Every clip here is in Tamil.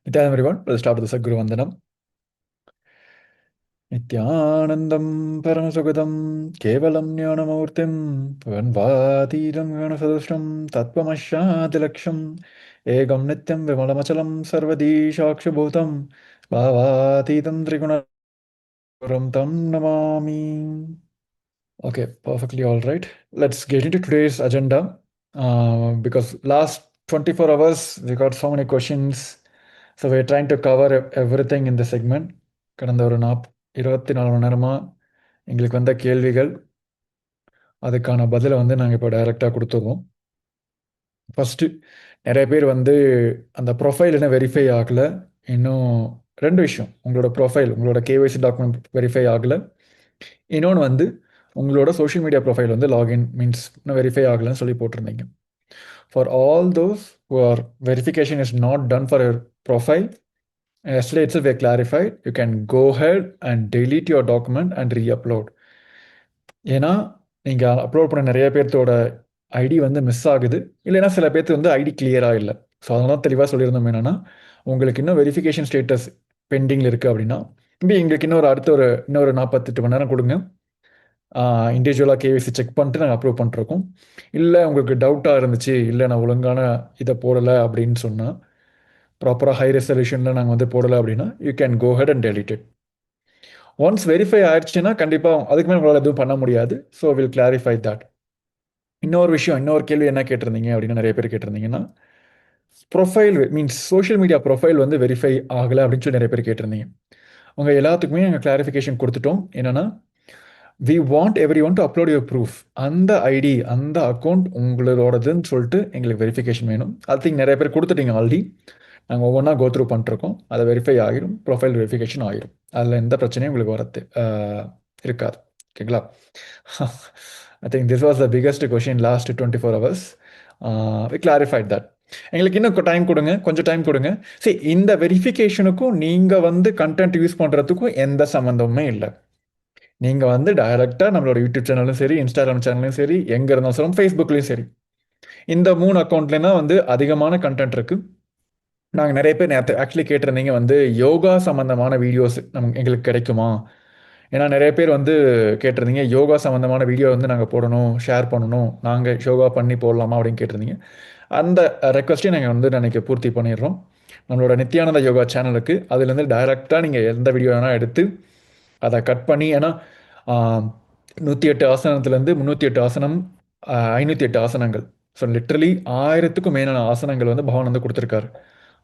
Nityanam everyone, let's start with the Sadguru Vandanam. Nityanandam Paramasugadam Kevalam Jnanamurtim Vanvadidam Ganasadustam Tattvamashadilaksham Egam Nityam Vimalamachalam Sarvadi Shakshabhutam Bhavadidam Trigunaram Tam Namami. Okay, perfectly all right. Let's get into today's agenda. Because last 24 hours we got so many questions. So we're trying to cover everything in the segment. கடந்த ஒரு 24 மணி நேரமாக எங்களுக்கு வந்த கேள்விகள் அதுக்கான பதிலை வந்து நாங்கள் இப்போ டைரெக்டாக கொடுத்துருவோம். ஃபஸ்ட்டு நிறைய பேர் வந்து அந்த ப்ரொஃபைல் என்ன வெரிஃபை ஆகலை. இன்னும் ரெண்டு விஷயம், உங்களோட ப்ரொஃபைல் உங்களோட கேஒய்சி டாக்குமெண்ட் வெரிஃபை ஆகலை. இன்னொன்று வந்து உங்களோட சோஷியல் மீடியா ப்ரொஃபைல் வந்து லாகின் மீன்ஸ் இன்னும் வெரிஃபை ஆகலைன்னு சொல்லி போட்டிருந்தீங்க. For all those who are verification is not done for your profile, yesterday itself we clarified you can go ahead and delete your document and re-upload. ஏன்னா நீங்கள் அப்லோட் பண்ண நிறைய பேர்த்தோட ஐடி வந்து மிஸ் ஆகுது, இல்லைன்னா சில பேர்த்து வந்து ஐடி கிளியராக இல்லை. ஸோ அதெல்லாம் தெளிவாக சொல்லியிருந்தோம். என்னென்னா உங்களுக்கு இன்னும் வெரிஃபிகேஷன் ஸ்டேட்டஸ் பெண்டிங்கில் இருக்குது அப்படின்னா எங்களுக்கு இன்னொரு 48 மணி நேரம் கொடுங்க. இண்டிவிஜுவலாக கேவிசி செக் பண்ணிட்டு நாங்கள் அப்ரூவ் பண்ணிருக்கோம். இல்லை உங்களுக்கு டவுட்டாக இருந்துச்சு, இல்லை நான் ஒழுங்கான இதை போடலை அப்படின்னு சொன்னால், ப்ராப்பராக ஹை ரெசல்யூஷனில் நாங்கள் வந்து போடலை அப்படின்னா you can go head and delete it. Once verify ஆயிடுச்சுன்னா கண்டிப்பாக அதுக்கு மேலே உங்களால் எதுவும் பண்ண முடியாது. So will clarify that. இன்னொரு கேள்வி என்ன கேட்டிருந்தீங்க அப்படின்னா, நிறைய பேர் கேட்டிருந்தீங்கன்னா, profile means social media profile வந்து வெரிஃபை ஆகலை அப்படின்னு சொல்லி நிறைய பேர் கேட்டிருந்தீங்க. உங்கள் எல்லாத்துக்குமே நாங்கள் கிளாரிஃபிகேஷன் கொடுத்துட்டோம். என்னென்னா, we want every one to upload your proof. அந்த ஐடி அந்த அக்கௌண்ட் உங்களோடதுன்னு சொல்லிட்டு எங்களுக்கு வெரிஃபிகேஷன் வேணும். ஐ திங்க் நிறைய பேர் கொடுத்துட்டீங்க ஆல்ரெடி. நாங்கள் ஒவ்வொன்றா கோ த்ரூ பண்ணிருக்கோம். அதை வெரிஃபை ஆகிடும், ப்ரொஃபைல் வெரிஃபிகேஷன் ஆகிடும். அதில் எந்த பிரச்சனையும் உங்களுக்கு வரது இருக்காது. ஓகேங்களா? I think this was the biggest question last 24 hours. We clarified that. எங்களுக்கு இன்னும் டைம் கொடுங்க, கொஞ்சம் டைம் கொடுங்க. சரி, இந்த வெரிஃபிகேஷனுக்கும் நீங்கள் வந்து கண்டென்ட் யூஸ் பண்ணுறதுக்கும் எந்த சம்மந்தமுமே இல்லை. நீங்கள் வந்து டைரெக்டாக நம்மளோட யூடியூப் சேனலும் சரி, இன்ஸ்டாகிராம் சேனலும் சரி, எங்கே இருந்தாலும் சரி, ஃபேஸ்புக்லேயும் சரி, இந்த 3 அக்கௌண்ட்லேயும் தான் வந்து அதிகமான கண்டென்ட் இருக்குது. நாங்கள் நிறைய பேர் நேற்று ஆக்சுவலி கேட்டிருந்தீங்க வந்து யோகா சம்மந்தமான வீடியோஸ் எங்களுக்கு கிடைக்குமா? ஏன்னா நிறைய பேர் வந்து கேட்டிருந்தீங்க யோகா சம்மந்தமான வீடியோ வந்து நாங்கள் போடணும், ஷேர் பண்ணணும், நாங்கள் யோகா பண்ணி போடலாமா அப்படின்னு கேட்டிருந்தீங்க. அந்த ரெக்வஸ்ட்டையும் நாங்கள் வந்து அன்றைக்கி பூர்த்தி பண்ணிடுறோம். நம்மளோட நித்யானந்த யோகா சேனலுக்கு அதுலேருந்து டைரெக்டாக நீங்கள் எந்த வீடியோ வேணால் எடுத்து அதை கட் பண்ணி, ஏன்னா 108 ஆசனத்துலேருந்து 308 ஆசனம், 508 ஆசனங்கள், ஸோ லிட்ரலி 1000க்கும் மேலான ஆசனங்கள் வந்து பகவான் வந்து கொடுத்துருக்காரு.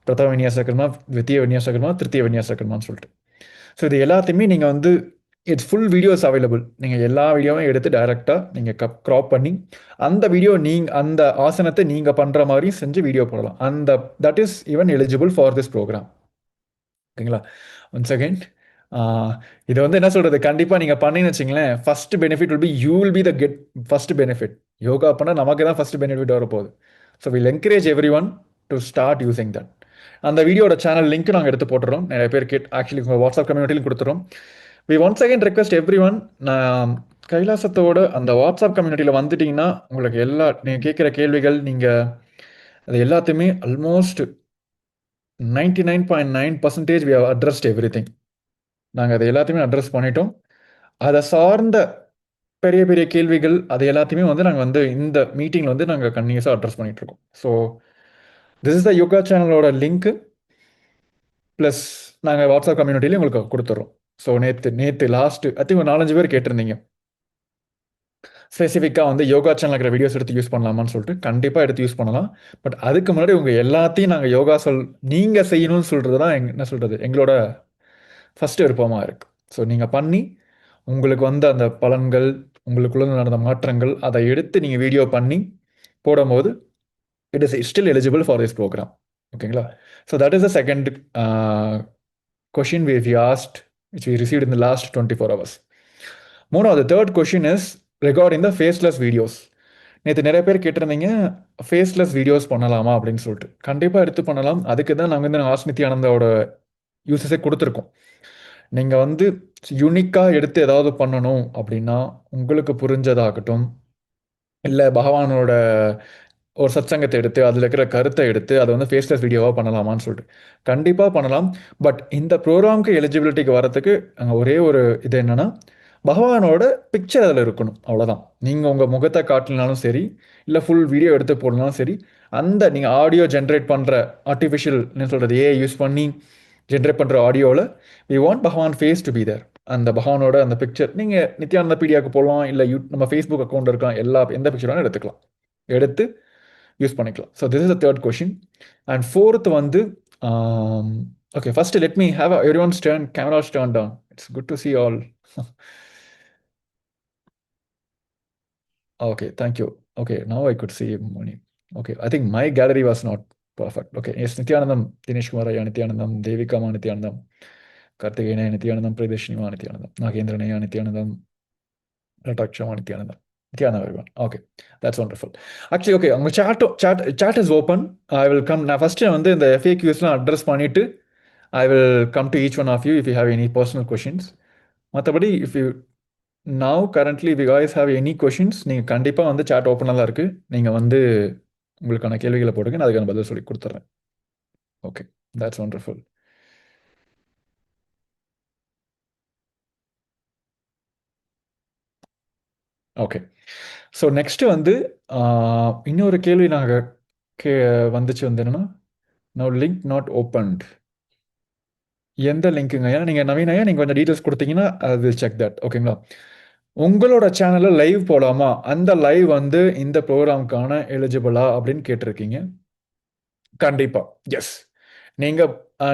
பிரதம விநியாசகர்மா, வித்திய விநியாசகர்மா, திருத்திய விநியாசகர்மான்னு சொல்லிட்டு. ஸோ இது எல்லாத்தையுமே நீங்கள் வந்து இட்ஸ் ஃபுல் வீடியோஸ் அவைலபிள். நீங்கள் எல்லா வீடியோவும் எடுத்து டைரெக்டாக நீங்கள் க்ராப் பண்ணி அந்த வீடியோ அந்த ஆசனத்தை நீங்கள் பண்ணுற மாதிரி செஞ்சு வீடியோ போடலாம். That is even eligible for this program. ஓகேங்களா? ஒன்ஸ் அகெயின் இது வந்து என்ன சொல்கிறது, கண்டிப்பாக நீங்கள் பண்ணின்னு வச்சிங்களேன், first benefit will be you will be the get first benefit. Yoga பண்ணால் நமக்கு தான் ஃபஸ்ட் பெனிஃபிட் வரப்போகுது. So will encourage every one to start using that. அந்த வீடியோட சேனல் லிங்க் நாங்கள் எடுத்து போட்டுறோம். நிறைய பேர் ஆக்சுவலி உங்கள் வாட்ஸ்அப் கம்யூனிட்டிலையும் கொடுத்துறோம். We once again request every one, நான் கைலாசத்தோட அந்த வாட்ஸ்அப் கம்யூனிட்டியில் வந்துட்டிங்கன்னா உங்களுக்கு நீங்கள் கேட்குற கேள்விகள், நீங்கள் அது எல்லாத்தையுமே almost 99.9% we have addressed everything. நாங்கள் அதை எல்லாத்தையுமே அட்ரஸ் பண்ணிட்டோம். அதை சார்ந்த பெரிய பெரிய கேள்விகள் அது எல்லாத்தையுமே வந்து நாங்கள் வந்து இந்த மீட்டிங்கில் வந்து நாங்கள் கன்டினியூஸாக அட்ரஸ் பண்ணிகிட்ருக்கோம். ஸோ திஸ் இஸ் த யோகா சேனலோட லிங்க்கு ப்ளஸ் நாங்கள் வாட்ஸ்அப் கம்யூனிட்டிலையும் உங்களுக்கு கொடுத்துட்றோம். ஸோ நேற்று லாஸ்ட்டு ஐ திங்க் ஒரு 4-5 பேர் கேட்டிருந்தீங்க ஸ்பெசிஃபிக்காக வந்து யோகா சேனல் இருக்கிற வீடியோஸ் எடுத்து யூஸ் பண்ணலாமான்னு சொல்லிட்டு. கண்டிப்பாக எடுத்து யூஸ் பண்ணலாம். பட் அதுக்கு முன்னாடி உங்கள் எல்லாத்தையும் நாங்கள் யோகா நீங்கள் செய்யணும்னு சொல்கிறது தான் என்ன சொல்கிறது எங்களோட ஃபஸ்ட்டு விருப்பமாக இருக்குது. ஸோ நீங்கள் பண்ணி உங்களுக்கு வந்து அந்த பலன்கள், உங்களுக்குள்ள நடந்த மாற்றங்கள், அதை எடுத்து நீங்கள் வீடியோ பண்ணி போடும்போது it is still eligible for this program. ஓகேங்களா? So that is the second question we asked which we received in the last 24 hours. மூணாவது third question is regarding the faceless videos. நேற்று நிறைய பேர் கேட்டிருந்தீங்க ஃபேஸ்லெஸ் வீடியோஸ் பண்ணலாமா அப்படின்னு சொல்லிட்டு. கண்டிப்பாக எடுத்து பண்ணலாம். அதுக்கு தான் நாங்கள் வந்து ஆஸ் நித்யானந்தாவோட யூசஸே கொடுத்துருக்கோம். நீங்கள் வந்து யூனிக்காக எடுத்து ஏதாவது பண்ணணும் அப்படின்னா உங்களுக்கு புரிஞ்சதாகட்டும், இல்லை பகவானோட ஒரு சத்சங்கத்தை எடுத்து அதில் இருக்கிற கருத்தை எடுத்து அதை வந்து ஃபேஸ்லெஸ் வீடியோவாக பண்ணலாமான்னு சொல்லிட்டு கண்டிப்பாக பண்ணலாம். பட் இந்த ப்ரோக்ராம்க்கு எலிஜிபிலிட்டிக்கு வரத்துக்கு ஒரே ஒரு இது என்னன்னா, பகவானோட பிக்சர் அதில் இருக்கணும், அவ்வளோதான். நீங்கள் உங்கள் முகத்தை காட்டினாலும் சரி, இல்லை ஃபுல் வீடியோ எடுத்து போடனாலும் சரி, அந்த நீங்கள் ஆடியோ ஜென்ரேட் பண்ணுற ஆர்டிஃபிஷியல் என்ன சொல்கிறது ஏஐ யூஸ் பண்ணி ஜென்ரேட் பண்ணுற ஆடியோவில் வி வாண்ட் பகவான் ஃபேஸ் டு பி தேர். அந்த பகவானோட அந்த பிக்சர் நீங்கள் நித்யானந்த பீடியாவுக்கு போடலாம், இல்லை நம்ம ஃபேஸ்புக் அக்கௌண்ட் இருக்கலாம், எந்த பிக்சர் வேணாலும் எடுத்துக்கலாம், எடுத்து யூஸ் பண்ணிக்கலாம். So this is the third question. And fourth வந்து okay, first let me have every ones turn cameras turn down. It's good to see all. Okay, thank you. Okay, now I could see money. Okay, I think my gallery was not perfect. Okay, yes, Nityanandam, Dinesh Kumaraya Nityanandam, Devika Ma Nityanandam, Karthikena Nityanandam, Pradeshni Ma Nityanandam, Nagendranaya Nityanandam, Rataksha Ma Nityanandam. Nityanandam, everyone. Okay, that's wonderful. Actually, okay, உங்க chat is open. I will come now. First வந்து இந்த FAQs-லாம் address பண்ணிட்டு I will come to each one of you if you have any personal questions. மற்றபடி if you now currently if you guys have any questions, நீங்கள் கண்டிப்பாக வந்து chat ஓப்பனாக தான் இருக்குது. நீங்கள் வந்து உங்களுக்கான கேள்விகளை போடுங்க, நான் அதுக்கான பதில் சொல்லி கொடுத்துட்றேன். Okay, that's wonderful. Okay, so next வந்து இன்னொரு கேள்வி நாங்கள் வந்துச்சு வந்து என்னன்னா, நோ லிங்க் நாட் ஓப்பன்ட். எந்த லிங்க்குங்க? ஏன்னா நீங்கள் நவீனையா நீங்கள் கொஞ்சம் டீட்டெயில்ஸ் கொடுத்தீங்கன்னா அது செக் தட். ஓகேங்களா, உங்களோட சேனலில் லைவ் போகலாமா, அந்த லைவ் வந்து இந்த ப்ரோக்ராமுக்கான எலிஜிபிளா அப்படின்னு கேட்டிருக்கீங்க. கண்டிப்பாக எஸ். நீங்கள்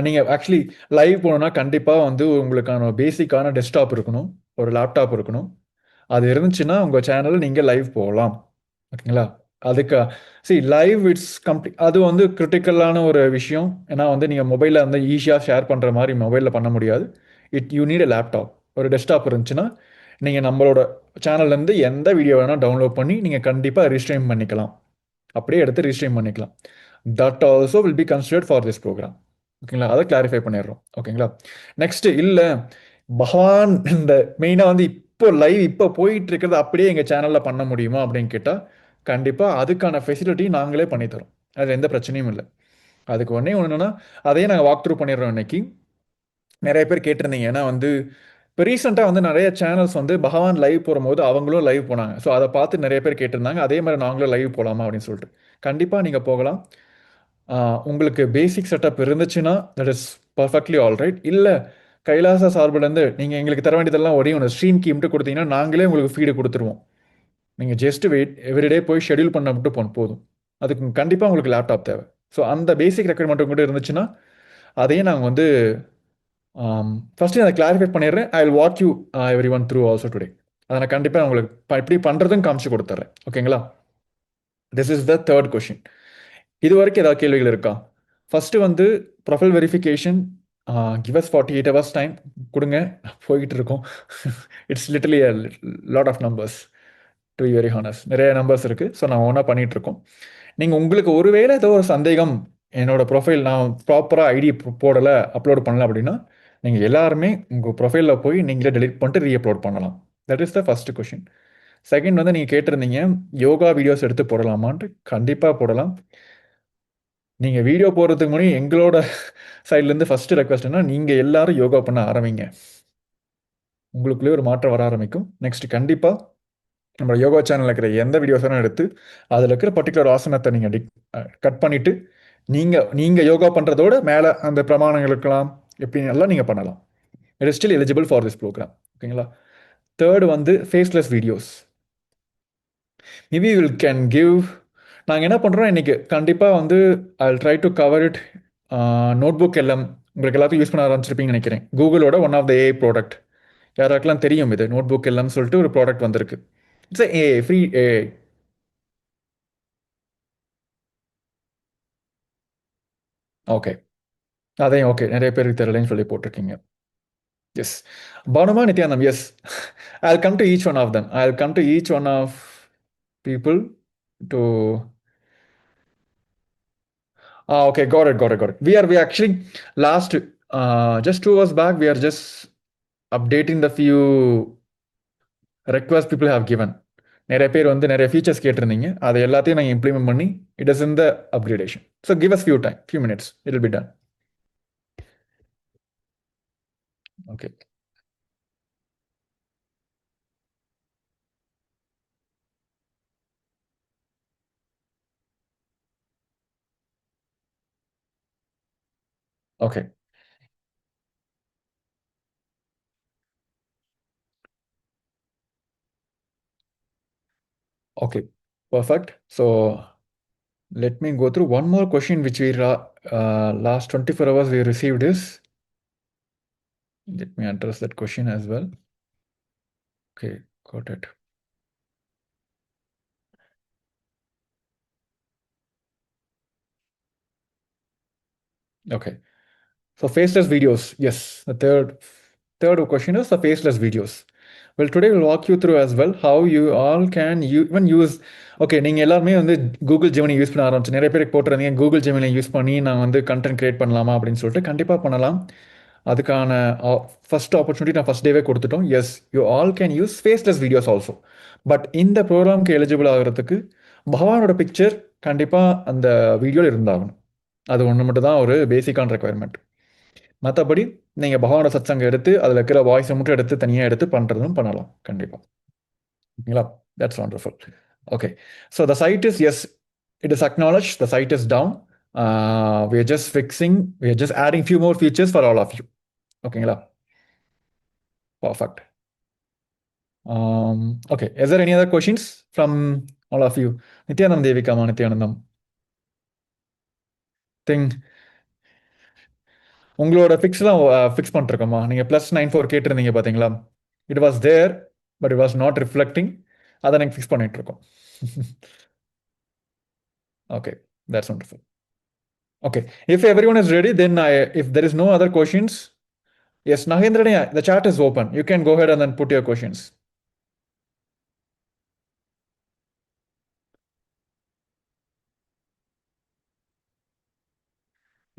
நீங்கள் ஆக்சுவலி லைவ் போகணுன்னா கண்டிப்பாக வந்து உங்களுக்கான பேசிக்கான டெஸ்க்டாப் இருக்கணும், ஒரு லேப்டாப் இருக்கணும். அது இருந்துச்சுன்னா உங்கள் சேனலில் நீங்கள் லைவ் போகலாம். ஓகேங்களா, அதுக்கு லைவ் இட்ஸ் கம்ப்ளீட், அது வந்து கிரிட்டிக்கலான ஒரு விஷயம். ஏன்னா வந்து நீங்கள் மொபைலில் வந்து ஈஸியாக ஷேர் பண்ணுற மாதிரி மொபைலில் பண்ண முடியாது. You need a laptop. ஒரு டெஸ்க்டாப் இருந்துச்சுன்னா நீங்கள் நம்மளோட சேனல்லேருந்து எந்த வீடியோ வேணால் டவுன்லோட் பண்ணி நீங்கள் கண்டிப்பாக ரீஸ்ட்ரீம் பண்ணிக்கலாம், அப்படியே எடுத்து ரீஸ்ட்ரீம் பண்ணிக்கலாம். That also will be considered for this program. ஓகேங்களா, அதை கிளாரிஃபை பண்ணிடுறோம். ஓகேங்களா, நெக்ஸ்ட் இல்லை பகவான் இந்த மெயினாக வந்து இப்போ லைவ் இப்போ போயிட்டு இருக்கிறது அப்படியே எங்கள் சேனலில் பண்ண முடியுமா அப்படின்னு கேட்டால் கண்டிப்பாக அதுக்கான ஃபெசிலிட்டி நாங்களே பண்ணித்தரோம். அது எந்த பிரச்சனையும் இல்லை. அதுக்கு ஒன்றே ஒன்றுனா அதையே நாங்கள் வாக் த்ரூ பண்ணிடுறோம். இன்னைக்கு நிறைய பேர் கேட்டிருந்தீங்க, ஏன்னா வந்து இப்போ ரீசெண்டாக வந்து நிறைய சேனல்ஸ் வந்து பகவான் லைவ் போகும்போது அவங்களும் லைவ் போனாங்க. ஸோ அதை பார்த்து நிறைய பேர் கேட்டிருந்தாங்க, அதே மாதிரி நாங்களும் லைவ் போகலாமா அப்படின்னு சொல்லிட்டு. கண்டிப்பாக நீங்கள் போகலாம். உங்களுக்கு பேசிக் செட்டப் இருந்துச்சுன்னா that is perfectly all right. இல்லை கைலாச சார்பிலேருந்து நீங்கள் எங்களுக்கு தர வேண்டியதெல்லாம் ஒரே ஒன்று ஸ்ட்ரீம் கீம்ட்டு கொடுத்தீங்கன்னா நாங்களே உங்களுக்கு ஃபீடு கொடுத்துருவோம். நீங்கள் ஜஸ்ட் வெயிட் எவ்ரிடே போய் ஷெடியூல் பண்ண மட்டும் போதும். அதுக்கு கண்டிப்பாக உங்களுக்கு லேப்டாப் தேவை. ஸோ அந்த பேசிக் ரெக்குயர்மெண்ட் உங்கள்கிட்ட இருந்துச்சுன்னா அதையும் நாங்கள் வந்து ஃபஸ்ட்டு அதை கிளாரிஃபை பண்ணிடுறேன். I will walk you every one through also today. அதை நான் கண்டிப்பாக உங்களுக்கு எப்படி பண்ணுறதுன்னு காமிச்சு கொடுத்துட்றேன். ஓகேங்களா, this is the third question. இது வரைக்கும் ஏதாவது கேள்விகள் இருக்கா? ஃபஸ்ட்டு வந்து profile verification give us 48 hours time கொடுங்க, போய்கிட்டு இருக்கோம். It's literally a lot of numbers, to be very honest. நிறைய நம்பர்ஸ் இருக்குது. ஸோ நான் ஒன்றா பண்ணிகிட்ருக்கோம். நீங்கள் உங்களுக்கு ஒருவேளை ஏதோ ஒரு சந்தேகம், என்னோட ப்ரொஃபைல் நான் ப்ராப்பராக ஐடி போடலை, அப்லோட் பண்ணல அப்படின்னா நீங்கள் எல்லாருமே உங்கள் ப்ரொஃபைலில் போய் நீங்களே டெலிட் பண்ணிட்டு ரீஅப்லோட் பண்ணலாம். That is the first question. Second வந்து நீங்கள் கேட்டிருந்தீங்க யோகா வீடியோஸ் எடுத்து போடலாமான்ட்டு. கண்டிப்பாக போடலாம். நீங்கள் வீடியோ போடுறதுக்கு முன்னாடி எங்களோட சைட்லேருந்து ஃபஸ்ட்டு ரெக்வஸ்ட் என்ன, நீங்கள் எல்லாரும் யோகா பண்ண ஆரம்பிங்க. உங்களுக்குள்ளே ஒரு மாற்றம் வர ஆரம்பிக்கும். நெக்ஸ்ட் கண்டிப்பாக நம்ம யோகா சேனலில் இருக்கிற எந்த வீடியோஸாலும் எடுத்து அதில் இருக்கிற பர்டிகுலர் ஆசனத்தை நீங்கள் கட் பண்ணிவிட்டு நீங்கள் யோகா பண்ணுறதோட மேலே அந்த பிரமாணங்கள் இருக்கலாம், எப்படின்னு எல்லாம் நீங்கள் பண்ணலாம். It is still eligible for this program. ஓகேங்களா, தேர்டு வந்து faceless videos. Maybe will can give, நாங்கள் என்ன பண்ணுறோம் இன்றைக்கி கண்டிப்பாக வந்து I try to cover it. Notebook எல்லாம் உங்களுக்கு எல்லாத்தையும் யூஸ் பண்ண ஆரம்பிச்சிருப்பீங்கன்னு நினைக்கிறேன். கூகுளோட one of the AI product, யாராக்கெல்லாம் தெரியும் இது நோட்புக் எல்லாம் சொல்லிட்டு ஒரு ப்ராடக்ட் வந்திருக்கு. It's AI, free AI. Okay, அதையும் ஓகே நிறைய பேருக்கு தெரியலன்னு சொல்லி போட்டிருக்கீங்க. எஸ், பானுமா Nithyanandam, S. I'll come to each one of them. I'll come to each one of people to. Okay, got it. We actually last just 2 hours back we are just updating the few requests people have given. நிறைய பேர் வந்து நிறைய ஃபீச்சர்ஸ் கேட்டிருந்தீங்க. அதை எல்லாத்தையும் நாங்கள் இம்ப்ளிமெண்ட் பண்ணி it is in the upgradation. So give us few minutes it will be done. Okay. Okay. Okay, perfect. So let me go through one more question which we last 24 hours we received is. Let me address that question as well. Okay, got it. Okay. So faceless videos. Yes, the third question is the faceless videos. Well, today we'll walk you through as well how you all can even use. Okay, நீங்கள் எல்லாருமே வந்து கூகுள் ஜெமினி யூஸ் பண்ண ஆரம்பிச்சு நிறைய பேருக்கு போட்டுருந்தீங்க கூகுள் ஜெமினி யூஸ் பண்ணி நான் வந்து கண்டென்ட் கிரியேட் பண்ணலாமா அப்படின்னு சொல்லிட்டு கண்டிப்பாக பண்ணலாம். அதுக்கான ஃபர்ஸ்ட் ஆப்பர்ச்சுனிட்டி நான் ஃபர்ஸ்ட் டேவே கொடுத்துட்டோம். Yes, you all can use faceless videos also. But இந்த ப்ரோக்ராம்க்கு எலிஜிபிள் ஆகிறதுக்கு பகவானோட பிக்சர் கண்டிப்பாக அந்த வீடியோவில் இருந்தாகணும். அது ஒன்று மட்டும் தான் ஒரு பேசிக்கான ரெக்குயர்மெண்ட். மற்றபடி நீங்கள் பகவானோட சத்சங்க எடுத்து அதில் இருக்கிற வாய்ஸை மட்டும் எடுத்து தனியாக எடுத்து பண்ணுறதும் பண்ணலாம் கண்டிப்பாக. ஓகேங்களா? That's wonderful. Okay, so the site is yes, it is acknowledge the site is down. We are just fixing, we are just adding few more features for all of you. ஓகேங்களா? Perfect. Okay, is there any other questions from all of you? Nityanand Devikama, Nityanandam. Thing உங்களோட ஃபிக்ஸ்லாம் ஃபிக்ஸ் பண்ணிருக்கோமா? நீங்கள் +94 கேட்டிருந்தீங்க பார்த்தீங்களா? It was there but it was not reflecting. அதை நாங்கள் ஃபிக்ஸ் பண்ணிட்டு இருக்கோம். Okay, that's wonderful. Okay, if everyone is ready, then if there is no other questions, yes, Nagendra, the chat is open. You can go ahead and then put your questions.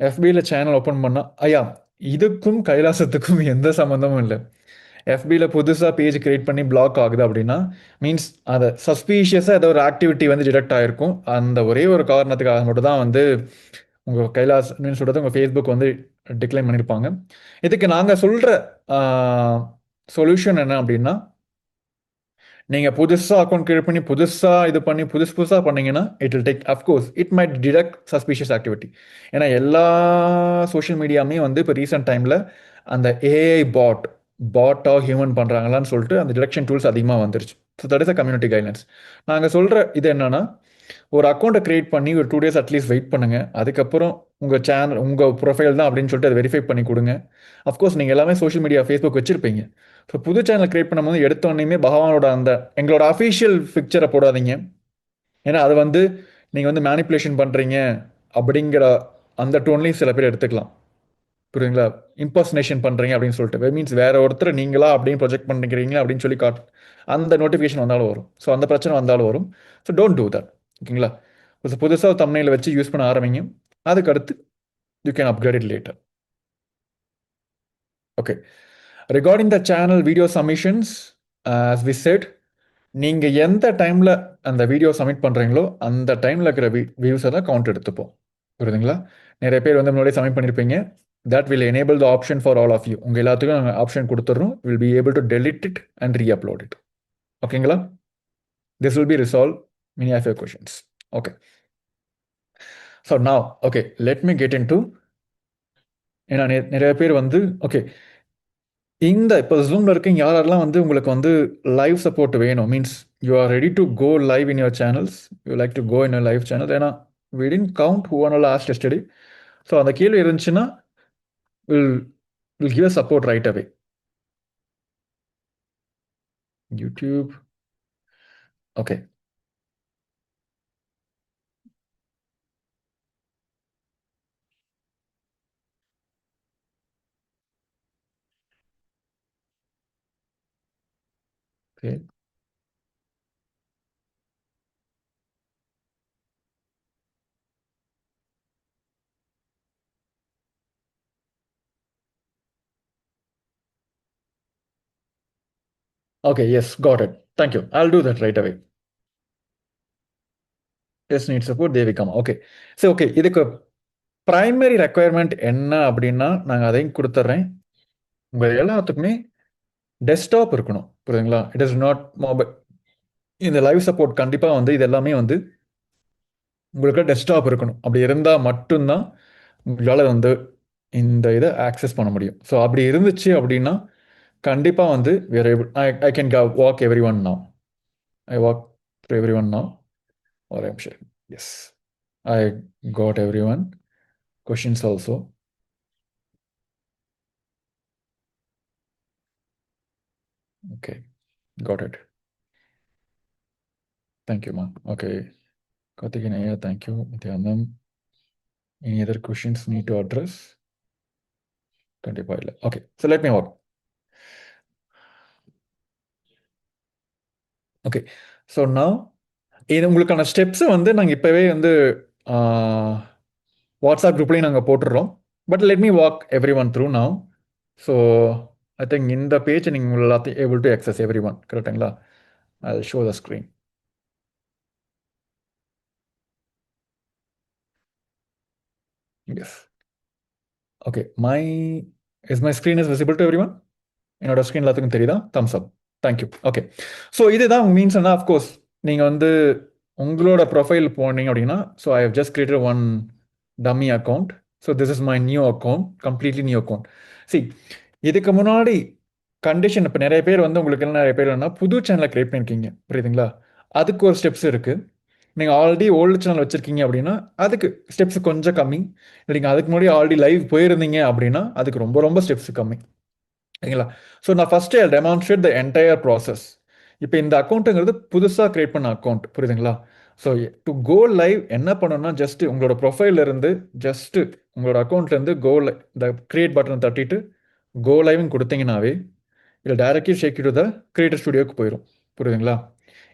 எஃபியில் சேனல் ஓப்பன் பண்ணால் ஐயா, இதுக்கும் கைலாசத்துக்கும் எந்த சம்மந்தமும் இல்லை. எஃபியில் புதுசாக பேஜ் கிரியேட் பண்ணி பிளாக் ஆகுது அப்படின்னா மீன்ஸ் அதை சஸ்பீஷியஸாக ஏதோ ஒரு ஆக்டிவிட்டி வந்து டிடெக்ட் ஆகிருக்கும். அந்த ஒரே ஒரு காரணத்துக்காக மட்டும் தான் வந்து உங்கள் கைலாஸ் மீன்ஸ் சொல்கிறது உங்கள் ஃபேஸ்புக் வந்து டிக்ளைன் பண்ணியிருப்பாங்க. இதுக்கு நாங்கள் சொல்கிற சொல்யூஷன் என்ன அப்படின்னா, நீங்கள் புதுசாக அக்கௌண்ட் கிரியேட் பண்ணி புதுசாக இது பண்ணி புதுசாக பண்ணீங்கன்னா it will take of course it might detect suspicious activity. ஏன்னா எல்லா சோஷியல் மீடியாமே வந்து இப்போ ரீசெண்ட் டைமில் அந்த ஏஐ பாட்டாக ஹியூமன் பண்ணுறாங்களான்னு சொல்லிட்டு அந்த டிடெக்ஷன் டூல்ஸ் அதிகமாக வந்துருச்சு. So that is a community guidelines. நாங்கள் சொல்கிற இது என்னென்னா, ஒரு அக்கௌண்ட்டை க்ரியேட் பண்ணி ஒரு 2 days அட்லீஸ்ட் வெயிட் பண்ணுங்கள். அதுக்கப்புறம் உங்கள் சேனல் உங்கள் ப்ரொஃபைல் தான் அப்படின்னு சொல்லிட்டு அதை வெரிஃபை பண்ணி கொடுங்க. அஃப்கோர்ஸ் நீங்கள் எல்லாமே சோஷியல் மீடியா ஃபேஸ்புக் வச்சுருப்பீங்க. ஸோ புது சேனல் க்ரியேட் பண்ணும்போது எடுத்தோடனே பகவானோட அந்த எங்களோட அஃபீஷியல் பிக்சரை போடாதீங்க. ஏன்னா அது வந்து நீங்கள் வந்து மேனிப்புலேஷன் பண்ணுறீங்க அப்படிங்கிற அந்த டோன்லேயும் சில பேர் எடுத்துக்கலாம். புரியுதுங்களா? இம்பர்சனேஷன் பண்ணுறீங்க அப்படின்னு சொல்லிட்டு மீன்ஸ் வேற ஒருத்தர் நீங்களா அப்படின்னு ப்ரொஜெக்ட் பண்ணிக்கிறீங்க அப்படின்னு சொல்லி அந்த நோட்டிஃபிகேஷன் வந்தாலும் வரும். ஸோ அந்த பிரச்சனை வந்தாலும் வரும். So don't do that. ஓகேங்களா? புதுசாக தம்ப்நெயிலை வச்சு யூஸ் பண்ண ஆரம்பிங்க. அதுக்கு அடுத்து you can upgrade it later. Okay, regarding the channel video submissions, as we said, நீங்கள் எந்த டைமில் அந்த வீடியோ சப்மிட் பண்ணுறீங்களோ அந்த டைமில் இருக்கிற வியூஸை தான் கவுண்ட் எடுத்துப்போம். புரியுதுங்களா? நிறைய பேர் வந்து முன்னாடியே சப்மிட் பண்ணியிருப்பீங்க. That will enable the option for all of you. உங்கள் எல்லாத்துக்கும் நாங்கள் ஆப்ஷன் கொடுத்துட்றோம். Will be able to delete it and reupload it. ஓகேங்களா? This will be resolve many of your questions. Okay, so now okay let me get into, ஏன்னா நிறைய பேர் வந்து ஓகே இந்த இப்போ ஜூமில் இருக்கீங்க யாரெல்லாம் வந்து உங்களுக்கு வந்து லைவ் சப்போர்ட் வேணும் means you are ready to go live in your channels, you like to go in live channel. ஏன்னா we didn't count who are last yesterday. ஸோ அந்த கேள்வி இருந்துச்சுன்னா will give a support right away. YouTube okay. Okay, okay, yes, got it. Thank you. I'll do that right away. Yes need support தேவிகாமா. ஓகே. சரி, ஓகே. இதுக்கு பிரைமரி ரெக்குயர்மெண்ட் என்ன அப்படின்னா நாங்கள் அதையும் கொடுத்துட்றேன். உங்கள் எல்லாத்துக்குமே டெஸ்க்டாப் இருக்கணும். புரியுதுங்களா? It is not mobile. இந்த லைவ் சப்போர்ட் கண்டிப்பாக வந்து இது எல்லாமே வந்து உங்களுக்கு டெஸ்க்டாப் இருக்கணும். அப்படி இருந்தால் மட்டும்தான் உங்களால் வந்து இந்த இதை ஆக்சஸ் பண்ண முடியும். ஸோ அப்படி இருந்துச்சு அப்படின்னா கண்டிப்பாக வந்து வேற I can walk every one now. I walk to every one now. ஒரே நிமிஷம். Yes, I got every one questions also. Okay, got it. தேங்க்யூம்மா. ஓகே, கார்த்திகேயன் ஐயா, thank you. Nithyanandam, any other questions need to address? கண்டிப்பாக இல்லை. Okay, so let me walk. Okay, so நான் இது உங்களுக்கான ஸ்டெப்ஸை வந்து நாங்கள் இப்போவே வந்து வாட்ஸ்அப் குரூப்லேயும் நாங்கள் போட்டுடுறோம். But let me walk every one through now. So I think இந்த பேஜ் நீங்கள் எல்லாத்தையும் able to access every one, கரெக்டுங்களா? I show the screen. Yes. Okay, is my screen is visible to every one? என்னோட ஸ்க்ரீன் எல்லாத்துக்கும் தெரியுதா? Thumbs up. Thank you. Okay, so இதுதான் மீன்ஸ்னா அஃப்கோர்ஸ் நீங்கள் வந்து உங்களோட ப்ரொஃபைல் போனீங்க அப்படின்னா, so I have just created one dummy account. So this is my new account, completely new account. C, இதுக்கு முன்னாடி கண்டிஷன் இப்போ நிறைய பேர் வந்து உங்களுக்கு என்ன நிறைய பேர் என்ன புது சேனலை கிரியேட் பண்ணிருக்கீங்க, புரியுதுங்களா? அதுக்கு ஒரு ஸ்டெப்ஸ் இருக்குது. நீங்கள் ஆல்ரெடி ஓல்டு சேனல் வச்சுருக்கீங்க அப்படின்னா அதுக்கு ஸ்டெப்ஸ் கொஞ்சம் கம்மி. நீங்கள் அதுக்கு முன்னாடி ஆல்ரெடி லைவ் போயிருந்தீங்க அப்படின்னா அதுக்கு ரொம்ப ரொம்ப ஸ்டெப்ஸ் கம்மி, சரிங்களா? ஸோ நான் first demonstrate the entire process. இப்போ இந்த அக்கௌண்ட்டுங்கிறது புதுசாக கிரியேட் பண்ண அக்கௌண்ட், புரியுதுங்களா? ஸோ டு கோ லைவ் என்ன பண்ணணும்னா ஜஸ்ட் உங்களோட ப்ரொஃபைல்ல இருந்து ஜஸ்ட் உங்களோட அக்கௌண்ட்லேருந்து இந்த கிரியேட் பட்டனை தட்டிட்டு கோ லைவ்னு கொடுத்தீங்கன்னாவே இல்லை directly shake to the creator ஸ்டுடியோக்கு போயிடும், புரியுதுங்களா?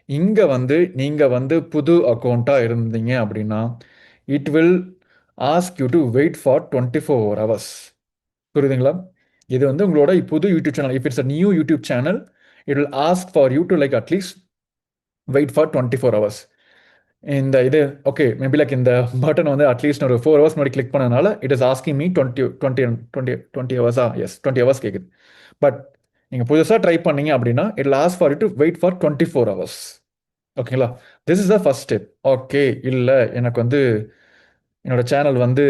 இங்கே வந்து நீங்கள் வந்து புது அக்கௌண்ட்டாக இருந்தீங்க அப்படின்னா it will ask you to wait for 24 hours. புரியுதுங்களா? இது வந்து உங்களோட புது YouTube channel. If it's a new YouTube channel it will ask for you to like at least wait for 24 hours. இந்த இது ஓகே, மேபி லைக் இந்த பட்டன் வந்து அட்லீஸ்ட் ஒரு 4 hours முன்னாடி கிளிக் பண்ணனால இட் இஸ் ஆஸ்கிங் மீ 20 ஹவர்ஸா? எஸ், 20 hours கேட்குது. பட் நீங்கள் புதுசாக ட்ரை பண்ணீங்க அப்படின்னா it last for you to wait for 24 hours. ஓகேங்களா? This is the first step. Okay, இல்லை எனக்கு வந்து என்னோட சேனல் வந்து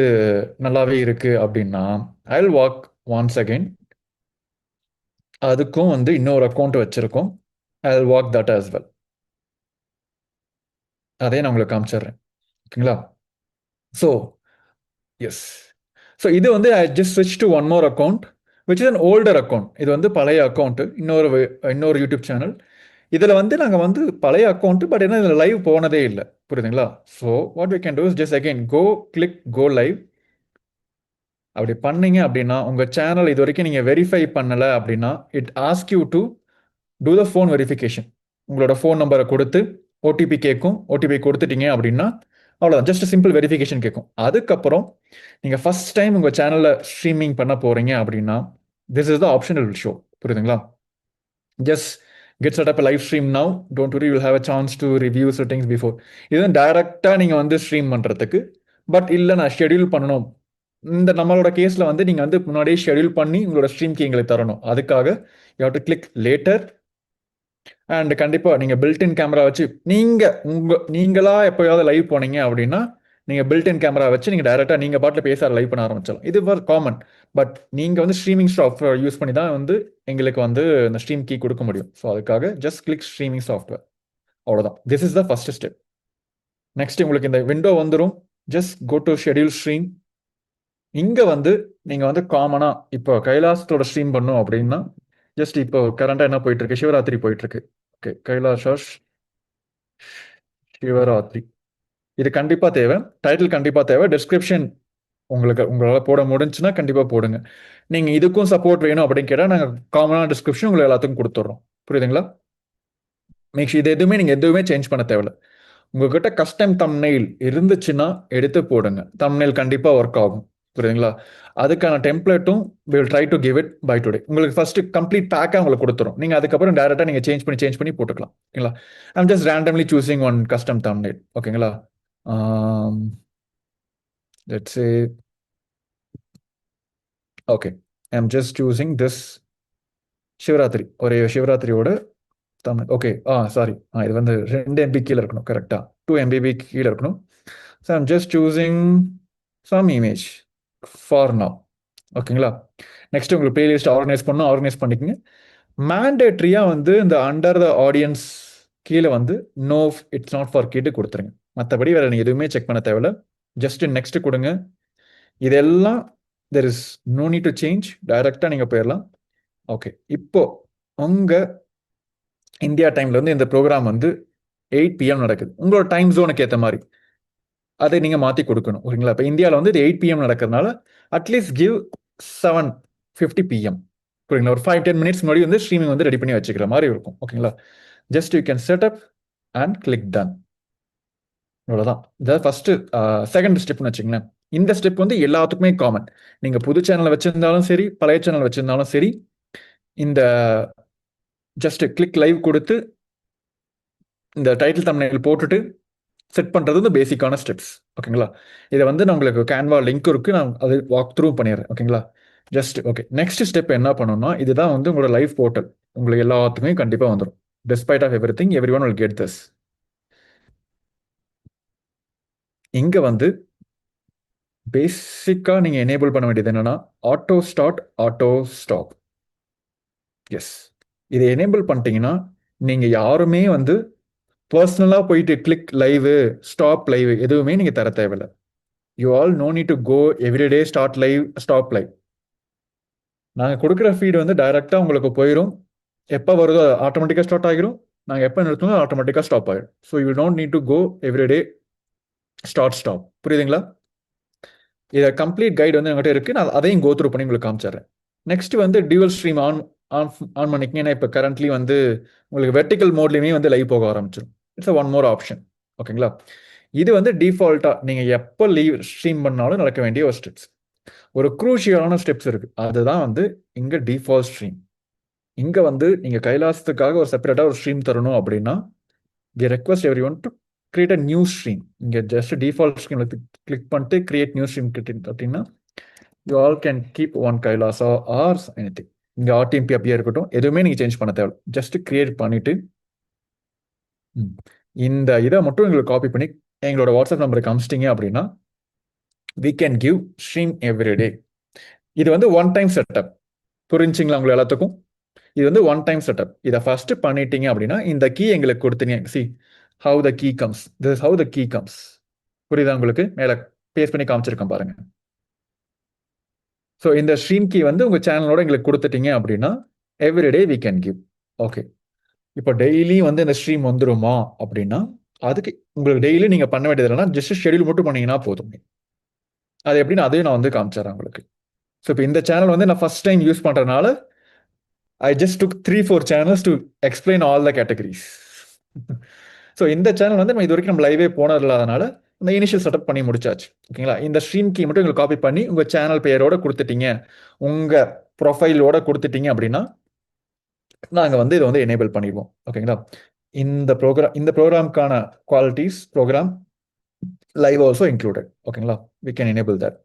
நல்லாவே இருக்கு அப்படின்னா I will walk once again. அதுக்கும் வந்து இன்னொரு அக்கௌண்ட் வச்சிருக்கோம். I will walk that as well. அதே நான் உங்களுக்கு காமிச்சிடுறேன், ஓகேங்களா? ஸோ எஸ், ஸோ இது வந்து ஐ ஜஸ்ட் ஸ்விட்ச் to one more account which is an older account. இது வந்து பழைய அக்கௌண்ட்டு, இன்னொரு யூடியூப் சேனல். இதில் வந்து நாங்கள் வந்து பழைய அக்கௌண்ட்டு, பட் என்ன இதில் லைவ் போனதே இல்லை, புரியுதுங்களா? So what we can do is just again click go live. அப்படி பண்ணீங்க அப்படின்னா உங்கள் சேனல் இது வரைக்கும் நீங்கள் வெரிஃபை பண்ணலை அப்படின்னா it ask you to do the phone verification. உங்களோட ஃபோன் நம்பரை கொடுத்து ஓடிபி கேட்கும். ஓடிபி கொடுத்துட்டீங்க அப்படின்னா அவ்வளோதான், ஜஸ்ட் சிம்பிள் வெரிஃபிகேஷன் கேட்கும். அதுக்கப்புறம் நீங்கள் ஃபர்ஸ்ட் டைம் உங்கள் சேனலில் ஸ்ட்ரீமிங் பண்ண போகிறீங்க அப்படின்னா this is the option it will show, புரியுதுங்களா? Just get set up live stream now, don't worry, you will have a chance to review settings before. இது டைரெக்டாக நீங்கள் வந்து ஸ்ட்ரீம் பண்ணுறதுக்கு. பட் இல்லை நான் ஷெடியூல் பண்ணணும், இந்த நம்மளோட கேஸில் வந்து நீங்கள் வந்து முன்னாடியே ஷெடியூல் பண்ணி உங்களோட ஸ்ட்ரீம்க்கு எங்களுக்கு தரணும். அதுக்காக you have to click later. And கண்டிப்பாக நீங்கள் பில்டின் கேமரா வச்சு நீங்களா எப்போயாவது லைவ் போனீங்க அப்படின்னா நீங்கள் பில்டின் கேமரா வச்சு நீங்கள் டைரெக்டாக நீங்கள் பாட்டில் பேச லைவ் பண்ண ஆரம்பிச்சிடலாம். இது ஃபார் காமன். பட் நீங்கள் வந்து ஸ்ட்ரீமிங் சாஃப்ட்வேர் யூஸ் பண்ணி தான் வந்து எங்களுக்கு வந்து இந்த ஸ்ட்ரீம் கீ கொடுக்க முடியும். ஸோ அதுக்காக ஜஸ்ட் கிளிக் ஸ்ட்ரீமிங் சாஃப்ட்வேர், அவ்வளோதான். This is the first step. Next உங்களுக்கு இந்த விண்டோ வந்துடும். Just go to schedule stream. இங்கே வந்து நீங்கள் வந்து காமனாக இப்போ கைலாசத்தோட ஸ்ட்ரீம் பண்ணும் அப்படின்னா ஜஸ்ட் இப்போ கரண்டாக என்ன போயிட்டு இருக்கு, சிவராத்திரி போயிட்டு இருக்கு. ஓகே, கைலாஷா சிவராத்திரி, இது கண்டிப்பாக தேவை. டைட்டில் கண்டிப்பாக தேவை. டிஸ்கிரிப்ஷன் உங்களால் போட முடிஞ்சுன்னா கண்டிப்பாக போடுங்க. நீங்கள் இதுக்கும் சப்போர்ட் வேணும் அப்படின்னு கேட்டால் நாங்கள் காமனான டிஸ்கிரிப்ஷன் உங்களுக்கு எல்லாத்துக்கும் கொடுத்துட்றோம், புரியுதுங்களா? மேக்ஸ் இது எதுவுமே சேஞ்ச் பண்ண தேவையில்ல. உங்ககிட்ட கஸ்டம் தம்ப்நெயில் இருந்துச்சுன்னா எடுத்து போடுங்க. தம்ப்நெயில் கண்டிப்பாக ஒர்க் ஆகும், புரியுதுங்களா? அதுக்கான டெம்ப்ளேட்டும் will try to give it by today. உங்களுக்கு ஃபர்ஸ்ட் கம்ப்ளீட் பேக்காக உங்களுக்கு கொடுத்துரும். நீங்கள் அதுக்கப்புறம் டேரெக்டாக நீங்கள் சேஞ்ச் பண்ணி போட்டுக்கலாம், ஓகேங்களா? I'm just randomly choosing one custom thumbnail, ஓகேங்களா? Let's say, okay, I'm just choosing this Shivaratri. ஒரு சிவராத்திரியோட தமிழ். ஓகே, சாரி, இது வந்து 2 MB கீழே இருக்கணும், கரெக்டா? 2 MB கீழே இருக்கணும். So I'm just choosing some image for now. ஓகேங்களா? நெக்ஸ்ட் உங்களுக்கு பிளேலிஸ்ட் ஆர்கனைஸ் பண்ணணும், ஆர்கனைஸ் பண்ணிக்கோங்க. மேண்டேட்ரியாக வந்து இந்த அண்டர் த ஆடியன்ஸ் கீழே வந்து no it's not for kid கொடுத்துருங்க. மற்றபடி வேறு நீங்கள் எதுவுமே செக் பண்ண தேவையில்ல. ஜஸ்ட் நெக்ஸ்ட் கொடுங்க. இதெல்லாம் there is no need to change, டைரெக்டாக நீங்கள் போயிடலாம். ஓகே, இப்போ உங்கள் இந்தியா டைம்ல வந்து இந்த ப்ரோக்ராம் வந்து 8 PM நடக்குது. உங்களோட டைம் ஜோனுக்கு ஏற்ற மாதிரி அதை நீங்கள் மாற்றி கொடுக்கணும். ஓகேங்களா? இப்போ இந்தியாவில் வந்து இது 8 PM நடக்கிறதுனால அட்லீஸ்ட் கிவ் 7:50 PM. புரியுங்களா? ஒரு 5-10 மினிட்ஸ் முன்னாடி வந்து ஸ்ட்ரீமிங் வந்து ரெடி பண்ணி வச்சுக்கிற மாதிரி இருக்கும். ஓகேங்களா? Just you can set up and click done. அவ்வளோதான். இதை ஃபர்ஸ்ட் செகண்ட் ஸ்டெப்னு வச்சுங்களேன். இந்த ஸ்டெப் வந்து எல்லாத்துக்குமே காமன். நீங்கள் புது சேனல் வச்சிருந்தாலும் சரி, பழைய சேனல் வச்சிருந்தாலும் சரி, இந்த ஜஸ்ட் கிளிக் லைவ் கொடுத்து இந்த டைட்டில் தம்ப்நெயில் போட்டுட்டு செட் பண்ணுறது வந்து பேசிக்கான ஸ்டெப்ஸ். ஓகேங்களா? இதை வந்து நான் உங்களுக்கு கேன்வா லிங்க் இருக்கு, நான் அது வாக் த்ரூ பண்ணிடுறேன். ஓகேங்களா? ஜஸ்ட் ஓகே, நெக்ஸ்ட் ஸ்டெப் என்ன பண்ணணும்னா, இதுதான் வந்து உங்களோட லைவ் போர்ட்டல். உங்களுக்கு எல்லாத்துக்குமே கண்டிப்பாக வந்துடும். Despite of every thing, every one will get this. இங்கே வந்து பேசிக்காக நீங்கள் எனேபிள் பண்ண வேண்டியது என்னன்னா, auto start, auto stop. Yes, இதை எனேபிள் பண்ணிட்டீங்கன்னா நீங்கள் யாருமே வந்து பர்சனலாக போயிட்டு கிளிக் லைவ், ஸ்டாப் லைவ் எதுவுமே நீங்கள் தர தேவையில்லை. You all no need to go everyday start live, stop live. நாங்கள் கொடுக்குற ஃபீடு வந்து டைரெக்டாக உங்களுக்கு போயிடும். எப்போ வருதோ ஆட்டோமேட்டிக்காக ஸ்டார்ட் ஆகிரும். நாங்கள் எப்போ நிறுத்தணும் ஆட்டோமேட்டிக்காக ஸ்டாப் ஆகிடும். So you don't need to go everyday start stop. புரியுதுங்களா? இதை கம்ப்ளீட் கைடு வந்து என்கிட்ட இருக்குது. நான் அதையும் கோ த்ரூ பண்ணி உங்களுக்கு காமிச்சிடுறேன். நெக்ஸ்ட் வந்து dual stream on on on பண்ணிக்கங்க. ஏன்னா இப்போ கரண்ட்லி வந்து உங்களுக்கு வெர்டிக்கல் மோட்லேயுமே வந்து லைவ் போக ஆரம்பிச்சிடும். It's one more option. ஓகேங்களா? இது வந்து டிஃபால்ட்டாக நீங்கள் எப்போ லீவ் ஸ்ட்ரீம் பண்ணாலும் நடக்க வேண்டிய ஒரு ஸ்டெப்ஸ். ஒரு குரூஷியலான ஸ்டெப்ஸ் இருக்குது. அதுதான் வந்து இங்கே டிஃபால்ட் ஸ்ட்ரீம். இங்கே வந்து நீங்கள் கைலாசத்துக்காக ஒரு செப்பரேட்டாக ஒரு ஸ்ட்ரீம் தரணும் அப்படின்னா, we request every one to create a new stream. இங்கே ஜஸ்ட் டிஃபால்ட் ஸ்ட்ரீம் கிளிக் பண்ணிட்டு கிரியேட் நியூ ஸ்ட்ரீம் அப்படின்னா you all can keep one Kailasa or anything. இங்கே ஆர்டிஎம்பி அப்படியே இருக்கட்டும், எதுவுமே நீங்கள் சேஞ்ச் பண்ண தேவை. ஜஸ்ட் கிரியேட் பண்ணிட்டு இந்த இதை மட்டும் எங்களுக்கு காப்பி பண்ணி எங்களோட வாட்ஸ்அப் நம்பருக்கு அனுப்பிச்சிட்டிங்க அப்படின்னா we can give stream every day. இது வந்து ஒன் டைம் செட்டப். புரிஞ்சுங்களா உங்களுக்கு எல்லாத்துக்கும்? இது வந்து ஒன் டைம் செட்டப். இதை ஃபர்ஸ்ட் பண்ணிட்டீங்க அப்படின்னா இந்த கீ எங்களுக்கு கொடுத்தீங்க. See how the key comes, this is how the key comes. புரியுதா உங்களுக்கு? மேலே பேஸ்ட் பண்ணி காமிச்சிருக்கேன் பாருங்க. ஸோ இந்த ஸ்ட்ரீம் கீ வந்து உங்கள் சேனலோட எங்களுக்கு கொடுத்துட்டீங்க அப்படின்னா everyday we can give. Okay, இப்போ டெய்லி வந்து இந்த ஸ்ட்ரீம் வந்துருமா அப்படின்னா அதுக்கு உங்களுக்கு டெய்லி நீங்கள் பண்ண வேண்டியது இல்லைன்னா ஜஸ்ட் ஷெடியூல் மட்டும் பண்ணீங்கன்னா போதும். அது எப்படின்னு அதையும் நான் வந்து காமிச்சிடறேன் உங்களுக்கு. ஸோ இப்போ இந்த சேனல் வந்து நான் ஃபர்ஸ்ட் டைம் யூஸ் பண்ணுறதுனால I just took 3-4 channels to explain all the categories. So இந்த சேனல் வந்து நம்ம இது வரைக்கும் நம்ம லைவே போனது இல்லாதனால இந்த இனிஷியல் செட்டப் பண்ணி முடிச்சாச்சு. ஓகேங்களா? இந்த ஸ்ட்ரீம் கீ மட்டும் எங்களுக்கு காப்பி பண்ணி உங்கள் சேனல் பெயரோட கொடுத்துட்டீங்க, உங்கள் ப்ரொஃபைலோட கொடுத்துட்டீங்க அப்படின்னா நாங்கள் வந்து இதை வந்து எனேபிள் பண்ணிடுவோம். ஓகேங்களா? இந்த ப்ரோக்ராம்க்கான qualities program live also included. ஓகேங்களா? We can enable that.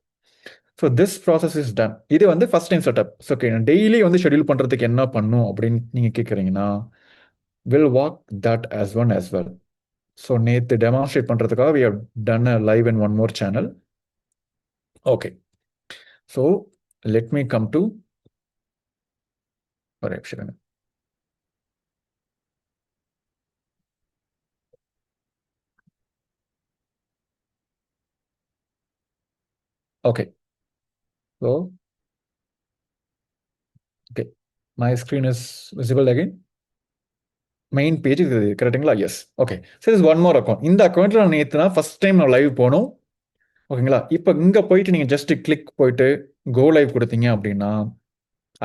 So this process is done. இது வந்து first time setup. So okay, daily வந்து ஷெடியூல் பண்ணுறதுக்கு என்ன பண்ணும் அப்படின்னு நீங்கள் கேட்குறீங்கன்னா will walk that as one as well. ஸோ நேற்று டெமான்ஸ்ட்ரேட் பண்ணுறதுக்காக we have done a live in one more channel. Okay, so let me come to ஒரு நிமிஷம். Okay, so okay, my screen is visible again. Main page இது கரெக்டுங்களா? Yes. Okay, so is one more account. இந்த அக்கௌண்ட்டில் நான் நேற்று தான் ஃபர்ஸ்ட் டைம் நான் லைவ் போனோம். ஓகேங்களா? இப்போ இங்கே போயிட்டு நீங்கள் ஜஸ்ட் கிளிக் போயிட்டு கோ லைவ் கொடுத்தீங்க அப்படின்னா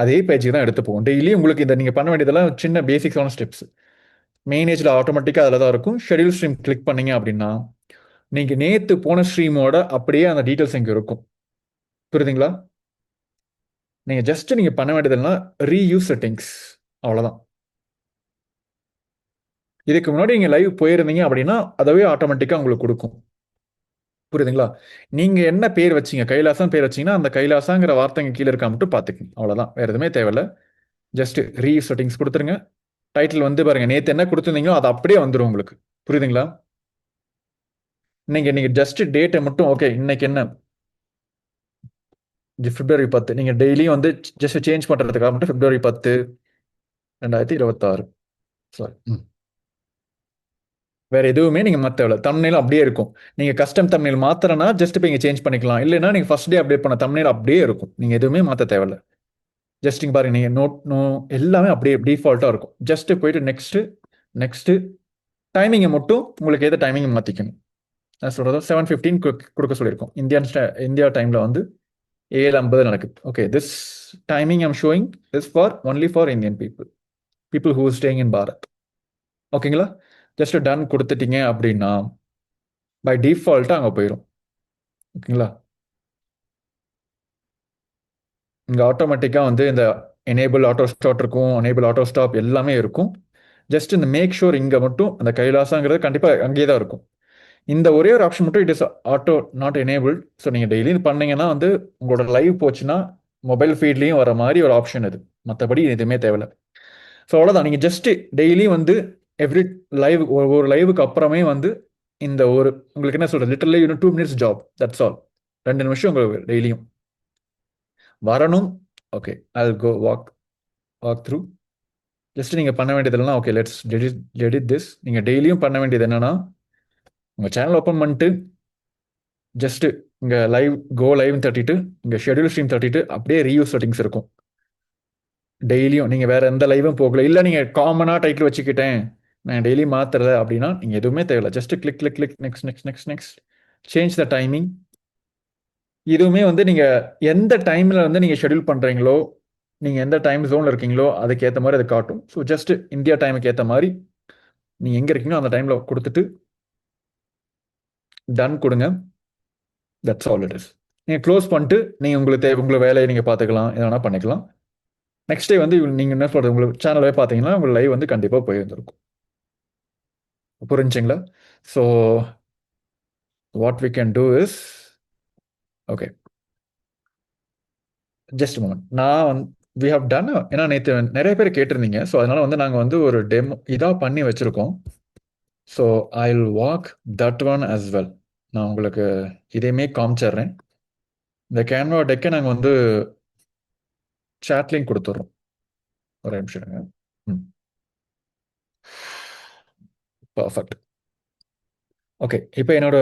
அதே பேஜ் தான் எடுத்து போகும். டெய்லி உங்களுக்கு இந்த நீங்கள் பண்ண வேண்டியதெல்லாம் சின்ன பேசிக்ஸான ஸ்டெப்ஸ். மெயின் ஏஜில் ஆட்டோமேட்டிக்காக அதில் தான் இருக்கும். ஷெடியூல் ஸ்ட்ரீம் கிளிக் பண்ணீங்க அப்படின்னா நீங்கள் நேற்று போன ஸ்ட்ரீமோட அப்படியே அந்த டீட்டெயில்ஸ் இங்கே இருக்கும். புரியுதுங்களா? நீங்கள் ஜஸ்ட் நீங்கள் பண்ண வேண்டியதுன்னா ரீயூஸ் செட்டிங்ஸ், அவ்வளோதான். இதுக்கு முன்னாடி நீங்கள் லைவ் போயிருந்தீங்க அப்படின்னா அதவே ஆட்டோமேட்டிக்காக உங்களுக்கு கொடுக்கும். புரியுதுங்களா? நீங்க என்ன பேர் வச்சீங்க? கைலாசான்னு பேர் வச்சீங்கன்னா, அந்த கைலாசாங்கிற வார்த்தைங்க கீழ இருக்கா மட்டும் பார்த்துக்கங்க. அவ்வளோதான். வேற எதுவுமே தேவையில்ல. ஜஸ்ட் செட்டிங்ஸ் குடுத்துருங்க. டைட்டில் வந்து பாருங்க, நேத்து என்ன குடுத்திருந்தீங்களோ, அது அப்படியே வந்துரும் உங்களுக்கு. புரியுதுங்களா? நீங்க ஜஸ்ட் டேட்ட மட்டும் ஓகே, இன்னைக்கு என்ன? பிப்ரவரி 10. நீங்க டெய்லியும் வந்து ஜஸ்ட் சேஞ்ச் பண்றதுக்காக மட்டும் பிப்ரவரி 10, 2026. சாரி. வேற எதுவுமே நீங்க மாத்த தேவையில்ல. தம்ப்நெயில் அப்படியே இருக்கும். நீங்க கஸ்டம் தம்ப்நெயில் மாத்தறனா ஜஸ்ட் போய் இங்க சேஞ்ச் பண்ணிக்கலாம். இல்லைன்னா நீங்க ஃபர்ஸ்ட் டே அப்டேட் பண்ண தம்ப்நெயில் அப்படியே இருக்கும். நீங்க எதுவுமே மாத்த தேவையில்ல. ஜஸ்ட் இங்க பாருங்க, நீங்க நோ எல்லாமே அப்படியே டிஃபால்ட்டா இருக்கும். ஜஸ்ட் போயிட்டு நெக்ஸ்ட் டைமிங்க மட்டும் உங்களுக்கு ஏத்த டைமிங் மாத்திக்கணும். நான் சொல்றது 7:15 குடுக்க சொல்லியிருக்கோம். இந்தியா டைம்ல வந்து 7:50 நடக்குது. Okay, this timing I'm showing is for only for Indian people who staying in Bharat. ஓகேங்களா? ஜஸ்ட் டன் கொடுத்துட்டீங்க அப்படின்னா பை டிஃபால்ட்டா அங்க போயிரும். ஓகேங்களா? இங்க ஆட்டோமேட்டிக்கா வந்து இந்த எனேபிள் ஆட்டோ ஸ்டார்ட் இருக்கும், எனேபிள் ஆட்டோ ஸ்டாப் எல்லாமே இருக்கும். ஜஸ்ட் இந்த மேக் ஷூர் இங்க மட்டும் அந்த கைலாசாங்கிறது கண்டிப்பா அங்கேயே தான் இருக்கும். இந்த ஒரே ஒரு ஆப்ஷன் மட்டும் it is auto not enable. So நீங்க டெய்லி இது பண்ணீங்கன்னா வந்து உங்களோட லைவ் போச்சுன்னா மொபைல் ஃபீட்லயும் வர மாதிரி ஒரு ஆப்ஷன் இது. மற்றபடி எதுவுமே தேவையில்ல. ஸோ அவ்வளோதான். நீங்க ஜஸ்ட் டெய்லி வந்து எவ்ரி லைவ் ஒரு லைவுக்கு அப்புறமே வந்து இந்த ஒரு உங்களுக்கு என்ன சொல்றது literally 2 minutes job, that's all. 2 நிமிஷம் உங்களுக்கு டெய்லியும் வரணும். ஓகே, ஐ கோ வாக் த்ரூ. ஜஸ்ட் நீங்க பண்ண வேண்டியதெல்லாம் ஓகே, லெட்ஸ் டெடிட் திஸ். நீங்க டெய்லியும் பண்ண வேண்டியது என்னன்னா, உங்க சேனல் ஓப்பன் பண்ணிட்டு ஜஸ்ட் இங்க கோ லைவ் தட்டிட்டு இங்க ஷெட்யூல் ஸ்ட்ரீம் தட்டிட்டு அப்படியே ரீயூஸ் செட்டிங்ஸ் இருக்கும். டெய்லியும் நீங்க வேற எந்த லைவும் போகல, இல்ல நீங்க காமனா டைட்டில் வச்சுக்கிட்டேன் நான் டெய்லி மாத்துறத அப்படின்னா நீங்க எதுவுமே தேவையில்ல. Just click click click next change the timing. இதுவுமே வந்து நீங்க எந்த டைம்ல வந்து நீங்க ஷெட்யூல் பண்றீங்களோ, நீங்க எந்த டைம் ஜோன்ல இருக்கீங்களோ அதுக்கு ஏத்த மாதிரி அது காட்டும். ஸோ ஜஸ்ட் இந்தியா டைமுக்கு ஏத்த மாதிரி நீங்க எங்க இருக்கீங்களோ அந்த டைம்ல கொடுத்துட்டு டன் கொடுங்க. That's all it is. நீங்க க்ளோஸ் பண்ணிட்டு நீங்க உங்களுக்கு உங்களை வேலையை நீங்க பார்த்துக்கலாம், எதை வேணா பண்ணிக்கலாம். நெக்ஸ்ட் டே வந்து நீங்க என்ன சொல்றது உங்களுக்கு சேனலே பார்த்தீங்கன்னா உங்க லைவ் வந்து கண்டிப்பா போய் வந்திருக்கும். புரிஞ்சுங்களா? So what we can do is okay, just moment. நான் வந்து வி ஹவ் டன். ஏன்னா நேற்று நிறைய பேர் கேட்டிருந்தீங்க. ஸோ அதனால வந்து நாங்கள் வந்து ஒரு டெமோ இதாக பண்ணி வச்சிருக்கோம். So I will walk that one as well. நான் உங்களுக்கு இதையுமே காமிச்சிடுறேன். இந்த கேன்வா டெக்கை நாங்கள் வந்து சாட்லிங் கொடுத்துட்றோம். ஒரு நிமிஷம் இருங்க. ம், பர்ஃபெக்ட். ஓகே, இப்போ என்னோட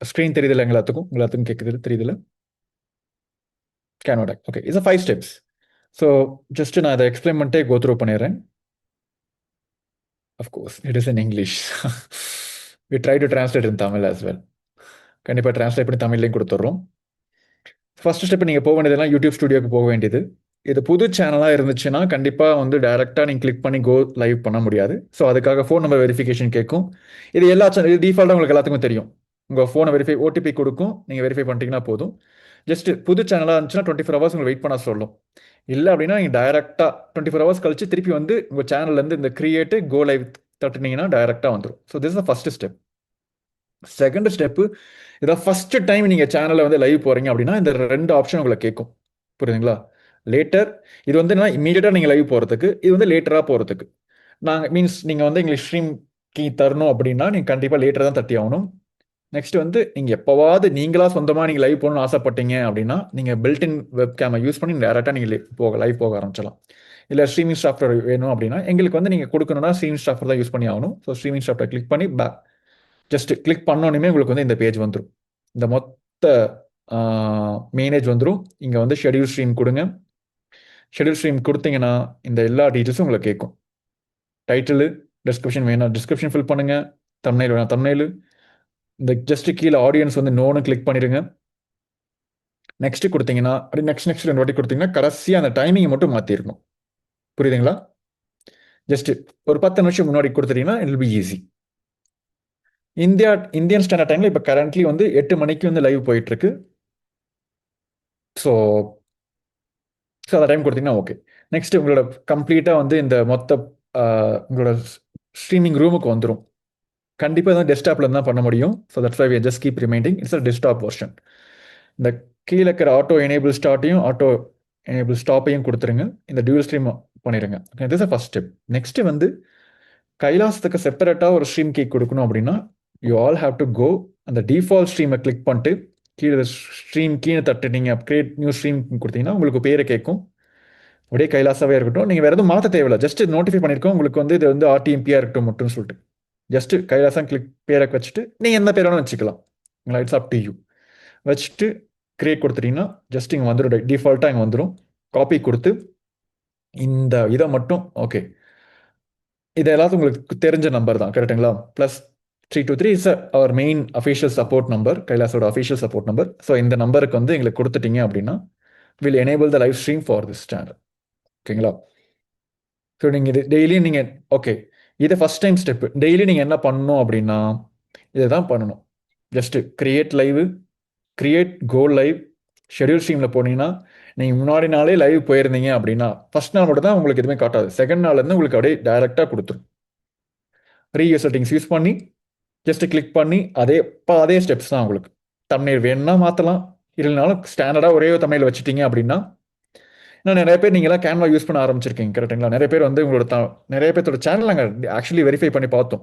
ஸ்க்ரீன் தெரியுதுல்ல எல்லாத்துக்கும் கேட்குது தெரியுதுல்ல? Canva deck. Okay, it's 5 steps. So just நான் அதை எக்ஸ்பிளைன் பண்ணிட்டே கோ த்ரூ பண்ணிடுறேன். Of course it is in English. We try to translate in Tamil as well. கண்டிப்பாக டிரான்ஸ்லேட் பண்ணி தமிழ்லையும் கொடுத்துட்றோம். ஃபர்ஸ்ட் ஸ்டெப் நீங்கள் போக வேண்டியதெல்லாம் யூடியூப் ஸ்டுடியோக்கு போக வேண்டியது. இது புது சேனலாக இருந்துச்சுன்னா கண்டிப்பாக வந்து டைரெக்டாக நீங்கள் கிளிக் பண்ணி கோ லைவ் பண்ண முடியாது. ஸோ அதுக்காக ஃபோன் நம்பர் வெரிஃபிகேஷன் கேட்கும். இது எல்லா சேனல் இது டிஃபால்ட்டாக உங்களுக்கு எல்லாத்துக்கும் தெரியும். உங்கள் ஃபோனை ஓடிபி கொடுக்கும், நீங்கள் வெரிஃபை பண்ணிட்டீங்கன்னா போதும். ஜஸ்ட் புது சேனலாக இருந்துச்சுன்னா 24 hours உங்களுக்கு வெயிட் பண்ண சொல்லும். இல்லை அப்படின்னா நீங்கள் டைரெக்டாக 24 hours கழிச்சு திருப்பி வந்து உங்கள் சேனல்லேருந்து இந்த கிரியேட்டு கோ லைவ் தட்டுனீங்கன்னா டைரெக்டாக வந்துடும். So this is the first step. Second step, இதான் ஃபர்ஸ்ட் டைம் நீங்கள் சேனலில் வந்து லைவ் போகிறீங்க அப்படின்னா இந்த 2 ஆப்ஷன் உங்களை கேட்கும். புரியுதுங்களா? லேட்டர், இது வந்து என்ன இமீடியட்டாக நீங்கள் லைவ் போகிறதுக்கு, இது வந்து லேட்டராக போகிறதுக்கு. நாங்கள் மீன்ஸ் நீங்கள் வந்து எங்களுக்கு ஸ்ட்ரீம் கீ தரணும் அப்படின்னா நீங்கள் கண்டிப்பாக லேட்டர் தான் தட்டி ஆகணும். நெக்ஸ்ட் வந்து நீங்கள் எப்போவாவது நீங்களாக சொந்தமாக நீங்கள் லைவ் போகணும்னு ஆசைப்பட்டீங்க அப்படின்னா நீங்கள் பில்டின் வெப் கேமை யூஸ் பண்ணி டேரெக்டாக நீங்கள் லைவ் போக ஆரம்பிச்சலாம். இல்லை ஸ்ட்ரீமிங் சாஃப்ட்வேர் வேணும் அப்படின்னா எங்களுக்கு வந்து நீங்கள் கொடுக்கணும்னா ஸ்ட்ரீமிங் சாஃப்ட்வேர் தான் யூஸ் பண்ணி ஆகணும். ஸோ ஸ்ட்ரீமிங் சாஃப்ட்வேர் கிளிக் பண்ணி ஜஸ்ட் கிளிக் பண்ணோன்னே உங்களுக்கு வந்து இந்த பேஜ் வந்துடும். இந்த மொத்த மேனேஜ் வந்துடும். இங்கே வந்து ஷெட்யூல் ஸ்ட்ரீம் கொடுங்க. ஷெட்யூல் ஸ்ட்ரீம் கொடுத்தீங்கன்னா இந்த எல்லா டீட்டெயில்ஸும் உங்களுக்கு கேட்கும். டைட்டிலு, டிஸ்கிரிப்ஷன் வேணும் டிஸ்கிரிப்ஷன் ஃபில் பண்ணுங்க. தம்ப்நெயில் வேணும் தம்ப்நெயில். இந்த ஜஸ்ட் கீழே ஆடியன்ஸ் வந்து நோன்னு கிளிக் பண்ணிடுங்க. நெக்ஸ்ட் கொடுத்தீங்கன்னா அப்படி நெக்ஸ்ட் 2 வாட்டி கொடுத்தீங்கன்னா கடைசியாக அந்த டைமிங்கை மட்டும் மாற்றிருக்கணும். புரியுதுங்களா? ஜஸ்ட் ஒரு 10 நிமிஷம் முன்னாடி கொடுத்துட்டீங்கன்னா it will be easy. Indian standard டைம்ல இப்போ கரண்ட்லி வந்து 8 மணிக்கு வந்து லைவ் போயிட்டு இருக்கு. ஸோ அந்த டைம் கொடுத்தீங்கன்னா ஓகே. நெக்ஸ்ட் உங்களோட கம்ப்ளீட்டாக வந்து இந்த மொத்த உங்களோட ஸ்ட்ரீமிங் ரூமுக்கு வந்துடும். கண்டிப்பாக தான் டெஸ்க்டாப்பில் தான் பண்ண முடியும். So that's why we just keep reminding it's a desktop version. இந்த கீழே இருக்கிற ஆட்டோ எனேபிள் ஸ்டார்ட்டையும் ஆட்டோ எனேபிள் ஸ்டாப்பையும் கொடுத்துருங்க. இந்த டியூல் ஸ்ட்ரீம் பண்ணிடுங்க. This is first step. Next வந்து கைலாசத்துக்கு செப்பரேட்டாக ஒரு ஸ்ட்ரீம் கீ கொடுக்கணும் அப்படின்னா you all have to go அந்த டிஃபால்ட் ஸ்ட்ரீமை கிளிக் பண்ணிட்டு கீழே ஸ்ட்ரீம் கீழே தட்டுட்டீங்க கிரியேட் நியூ ஸ்ட்ரீம் கொடுத்தீங்கன்னா உங்களுக்கு பேரை கேட்கும். அப்படியே கைலாசாவே இருக்கட்டும். நீங்கள் வேறு எதுவும் மாற்ற தேவையில்லை. ஜஸ்ட் நோட்டிஃபை பண்ணியிருக்கோம் உங்களுக்கு வந்து இது வந்து ஆர்டிஎம்பியாக இருக்கட்டும் மட்டும் சொல்லிட்டு ஜஸ்ட் கைலாசம் கிளிக் பேரை வச்சுட்டு நீங்கள் எந்த பேரை வேணாலும் வச்சுக்கலாம். It's up to you. வச்சுட்டு கிரியேட் கொடுத்துட்டீங்கன்னா ஜஸ்ட் இங்கே வந்துடும். டிஃபால்ட்டாக இங்கே வந்துடும். காப்பி கொடுத்து இந்த இதை மட்டும் ஓகே இது எல்லாத்துக்கும் உங்களுக்கு தெரிஞ்ச நம்பர் தான் கரெக்டுங்களா. +323 is our main official support number, கைலாஸோட அஃபிஷியல் சப்போர்ட் நம்பர். ஸோ இந்த நம்பருக்கு வந்து எங்களுக்கு கொடுத்துட்டீங்க அப்படின்னா will enable the live stream for this channel. ஓகேங்களா. ஸோ நீங்கள் இது டெய்லியும் நீங்கள் ஓகே இது ஃபஸ்ட் டைம் ஸ்டெப்பு. டெய்லி நீங்கள் என்ன பண்ணணும் அப்படின்னா இதை தான் பண்ணணும். Just create live, create go live, schedule ஸ்ட்ரீமில் போனீங்கன்னா நீங்கள் முன்னாடி நாளே லைவ் போயிருந்தீங்க அப்படின்னா ஃபஸ்ட் நாள் மட்டும் தான் உங்களுக்கு எதுவுமே காட்டாது. செகண்ட் நாள்லேருந்து உங்களுக்கு அப்படியே டைரெக்டாக கொடுத்துரும். ரீயூஸ் செட்டிங்ஸ் யூஸ் பண்ணி ஜஸ்ட் கிளிக் பண்ணி அதே ஸ்டெப்ஸ் தான் உங்களுக்கு. தம்ப்நெயில் வேணும்னா மாற்றலாம், இல்லைனாலும் ஸ்டாண்டர்டாக ஒரே தம்ப்நெயில் வச்சுட்டீங்க அப்படின்னா. இன்னும் நிறைய பேர் நீங்களாம் கேன்வா யூஸ் பண்ண ஆரம்பிச்சிருக்கீங்க கரெக்டுங்களா. நிறைய பேர் வந்து உங்களோட நிறைய பேர்த்தோட சேனல் நாங்கள் ஆக்சுவலி வெரிஃபை பண்ணி பார்த்தோம்.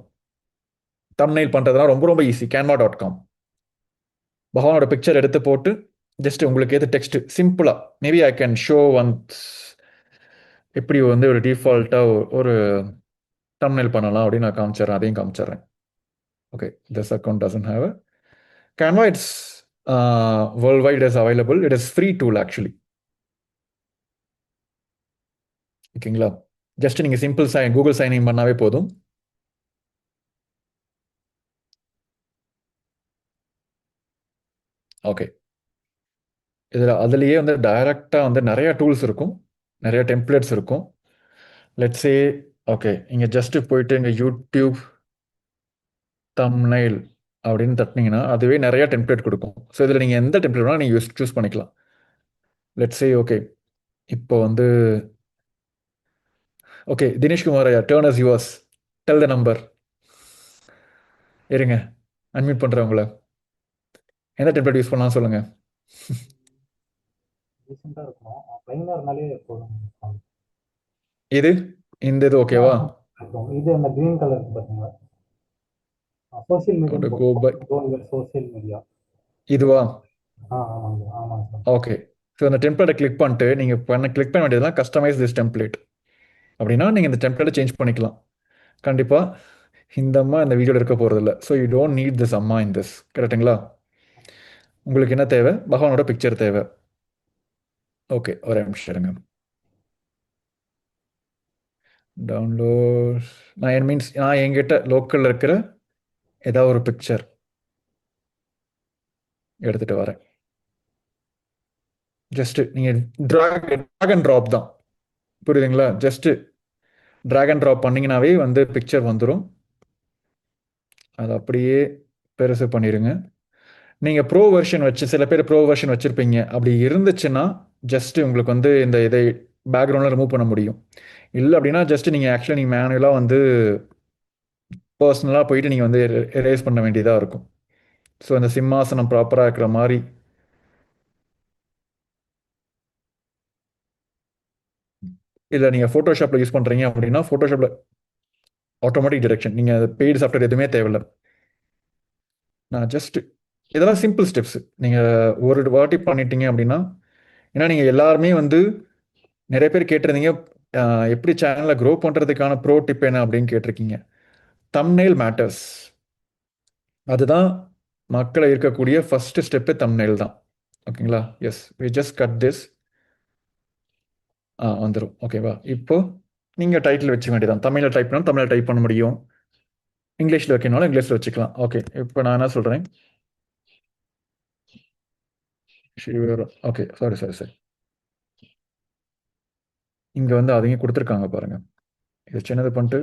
தம்ப்நெயில் பண்ணுறதுலாம் ரொம்ப ரொம்ப ஈஸி. canva.com பகவானோட பிக்சர் எடுத்து போட்டு ஜஸ்ட் உங்களுக்கு எது டெக்ஸ்ட் சிம்பிளாக maybe I can show once எப்படி வந்து ஒரு டிஃபால்ட்டாக ஒரு தம்ப்நெயில் பண்ணலாம் அப்படின்னு நான் காமிச்சிடுறேன். அதையும் காமிச்சிடுறேன். Okay, this account doesn't have Canva. It's worldwide is available. It is free tool actually. ஓகேங்களா. ஜஸ்ட் நீங்கள் சிம்பிள் கூகுள் சைன்இன் பண்ணாவே போதும். ஓகே, இதில் அதுலேயே வந்து டைரெக்டாக வந்து நிறைய டூல்ஸ் இருக்கும், நிறைய டெம்ப்ளேட்ஸ் இருக்கும். லெட்ஸே ஓகே இங்கே ஜஸ்ட்டு போயிட்டு இங்கே யூடியூப் தம்ப்நெயில் அப்படின்னு தட்டினீங்கன்னா அதுவே நிறைய டெம்ப்ளேட் கொடுக்கும். ஸோ இதில் நீங்கள் எந்த டெம்ப்ளேட் வேணால் நீங்கள் சூஸ் பண்ணிக்கலாம். லெட்ஸே ஓகே இப்போ வந்து ஓகே தினேஷ்குமார் ஐயா, turn as yours, tell the number. இருங்க அன்மியூட் பண்ணுறேன் உங்களை. எந்த டெம்ப்ளேட் யூஸ் பண்ணலாம் சொல்லுங்கள். இது இந்த இது ஓகேவா. இது அந்த கிரீன் கலர் பாத்தீங்களா, சோஷியல் மீடியா இதுவா. ஆமாங்க ஆமாங்க. ஓகே, ஸோ அந்த டெம்ப்ளேட்டை கிளிக் பண்ணிட்டு நீங்கள் கிளிக் பண்ண வேண்டியதுலாம் கஸ்டமைஸ் திஸ் டெம்ப்ளேட் அப்படின்னா நீங்கள் இந்த டெம்ப்ளேட்டை சேஞ்ச் பண்ணிக்கலாம். கண்டிப்பாக இந்த அம்மா இந்த வீடியோவில் இருக்க போகிறதில்ல. So you don't need this அம்மா இன் திஸ். கரெக்டுங்களா. உங்களுக்கு என்ன தேவை, பகவானோட பிக்சர் தேவை. ஓகே ஒரு நிமிஷம் இருங்க. டவுன்லோட் நான் மீன்ஸ் நான் என்கிட்ட லோக்கலில் இருக்கிற ஏதாவது ஒரு பிக்சர் எடுத்துகிட்டு வரேன். ஜஸ்ட்டு நீங்கள் ட்ராக் அண்ட் ட்ராப் தான், புரியுதுங்களா. ஜஸ்ட்டு ட்ராக் அண்ட் ட்ராப் பண்ணிங்கனாவே வந்து பிக்சர் வந்துடும். அது அப்படியே பெருசு பண்ணிடுங்க. நீங்கள் ப்ரோ வெர்ஷன் வச்சு சில பேர் ப்ரோ வெர்ஷன் வச்சுருப்பீங்க. அப்படி இருந்துச்சுன்னா ஜஸ்ட்டு உங்களுக்கு வந்து இந்த இதை பேக்ரவுண்டில் ரிமூவ் பண்ண முடியும். இல்லை அப்படின்னா ஜஸ்ட்டு நீங்கள் ஆக்சுவலாக நீங்கள் மேனுவலாக வந்து பர்சனலாக போயிட்டு நீங்கள் வந்து எரேஸ் பண்ண வேண்டியதாக இருக்கும். ஸோ அந்த சிம்மாசனம் ப்ராப்பராக இருக்கிற மாதிரி இல்லை நீங்கள் ஃபோட்டோஷாப்பில் யூஸ் பண்ணுறீங்க அப்படின்னா ஃபோட்டோஷாப்பில் ஆட்டோமேட்டிக் டிரெக்ஷன், நீங்கள் அது பெய்டு சாஃப்ட்வேர் எதுவுமே தேவையில்லை. நான் ஜஸ்ட் இதெல்லாம் சிம்பிள் ஸ்டெப்ஸ். நீங்கள் ஒரு வாட்டி பண்ணிட்டீங்க அப்படின்னா, ஏன்னா நீங்கள் எல்லாருமே வந்து நிறைய பேர் கேட்டிருந்தீங்க எப்படி சேனலை க்ரோ பண்ணுறதுக்கான ப்ரோ டிப் என்ன அப்படின்னு கேட்டிருக்கீங்க. தம்ப்நெயில் மேட்டர்ஸ், அதுதான் மக்களை இருக்கக்கூடிய ஃபர்ஸ்ட் ஸ்டெப்பு தம்ப்நெயில் தான். ஓகேங்களா. Yes we just cut this. வந்துடும். ஓகேவா. இப்போ நீங்கள் டைட்டில் வச்சுக்க வேண்டியதான். தமிழில் டைப் பண்ணாலும் தமிழில் டைப் பண்ண முடியும், இங்கிலீஷில் வைக்கணும்னாலும் இங்கிலீஷில் வச்சுக்கலாம். ஓகே இப்போ நான் என்ன சொல்கிறேன், ஓகே சாரி சாரி சாரி இங்கே வந்து அதையும் கொடுத்துருக்காங்க பாருங்கள். இதை சின்னது பண்ணிட்டு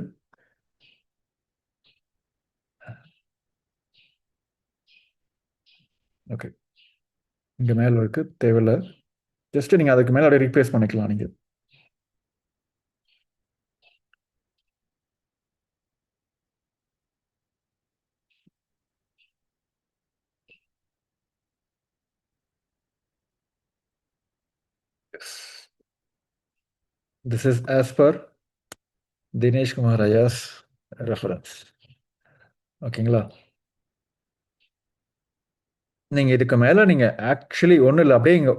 ஓகே இங்கே மேலே இருக்குது தேவையில்லை. ஜஸ்ட்டு நீங்கள் அதுக்கு மேலே அப்படியே ரீப்ளேஸ் பண்ணிக்கலாம். நீங்கள் this is as per Dinesh Kumar Ayaz reference. ஓகேங்களா? நீங்கள் இதுக்கு மேலே நீங்கள் ஆக்சுவலி ஒன்றும் இல்லை, அப்படியே இங்கே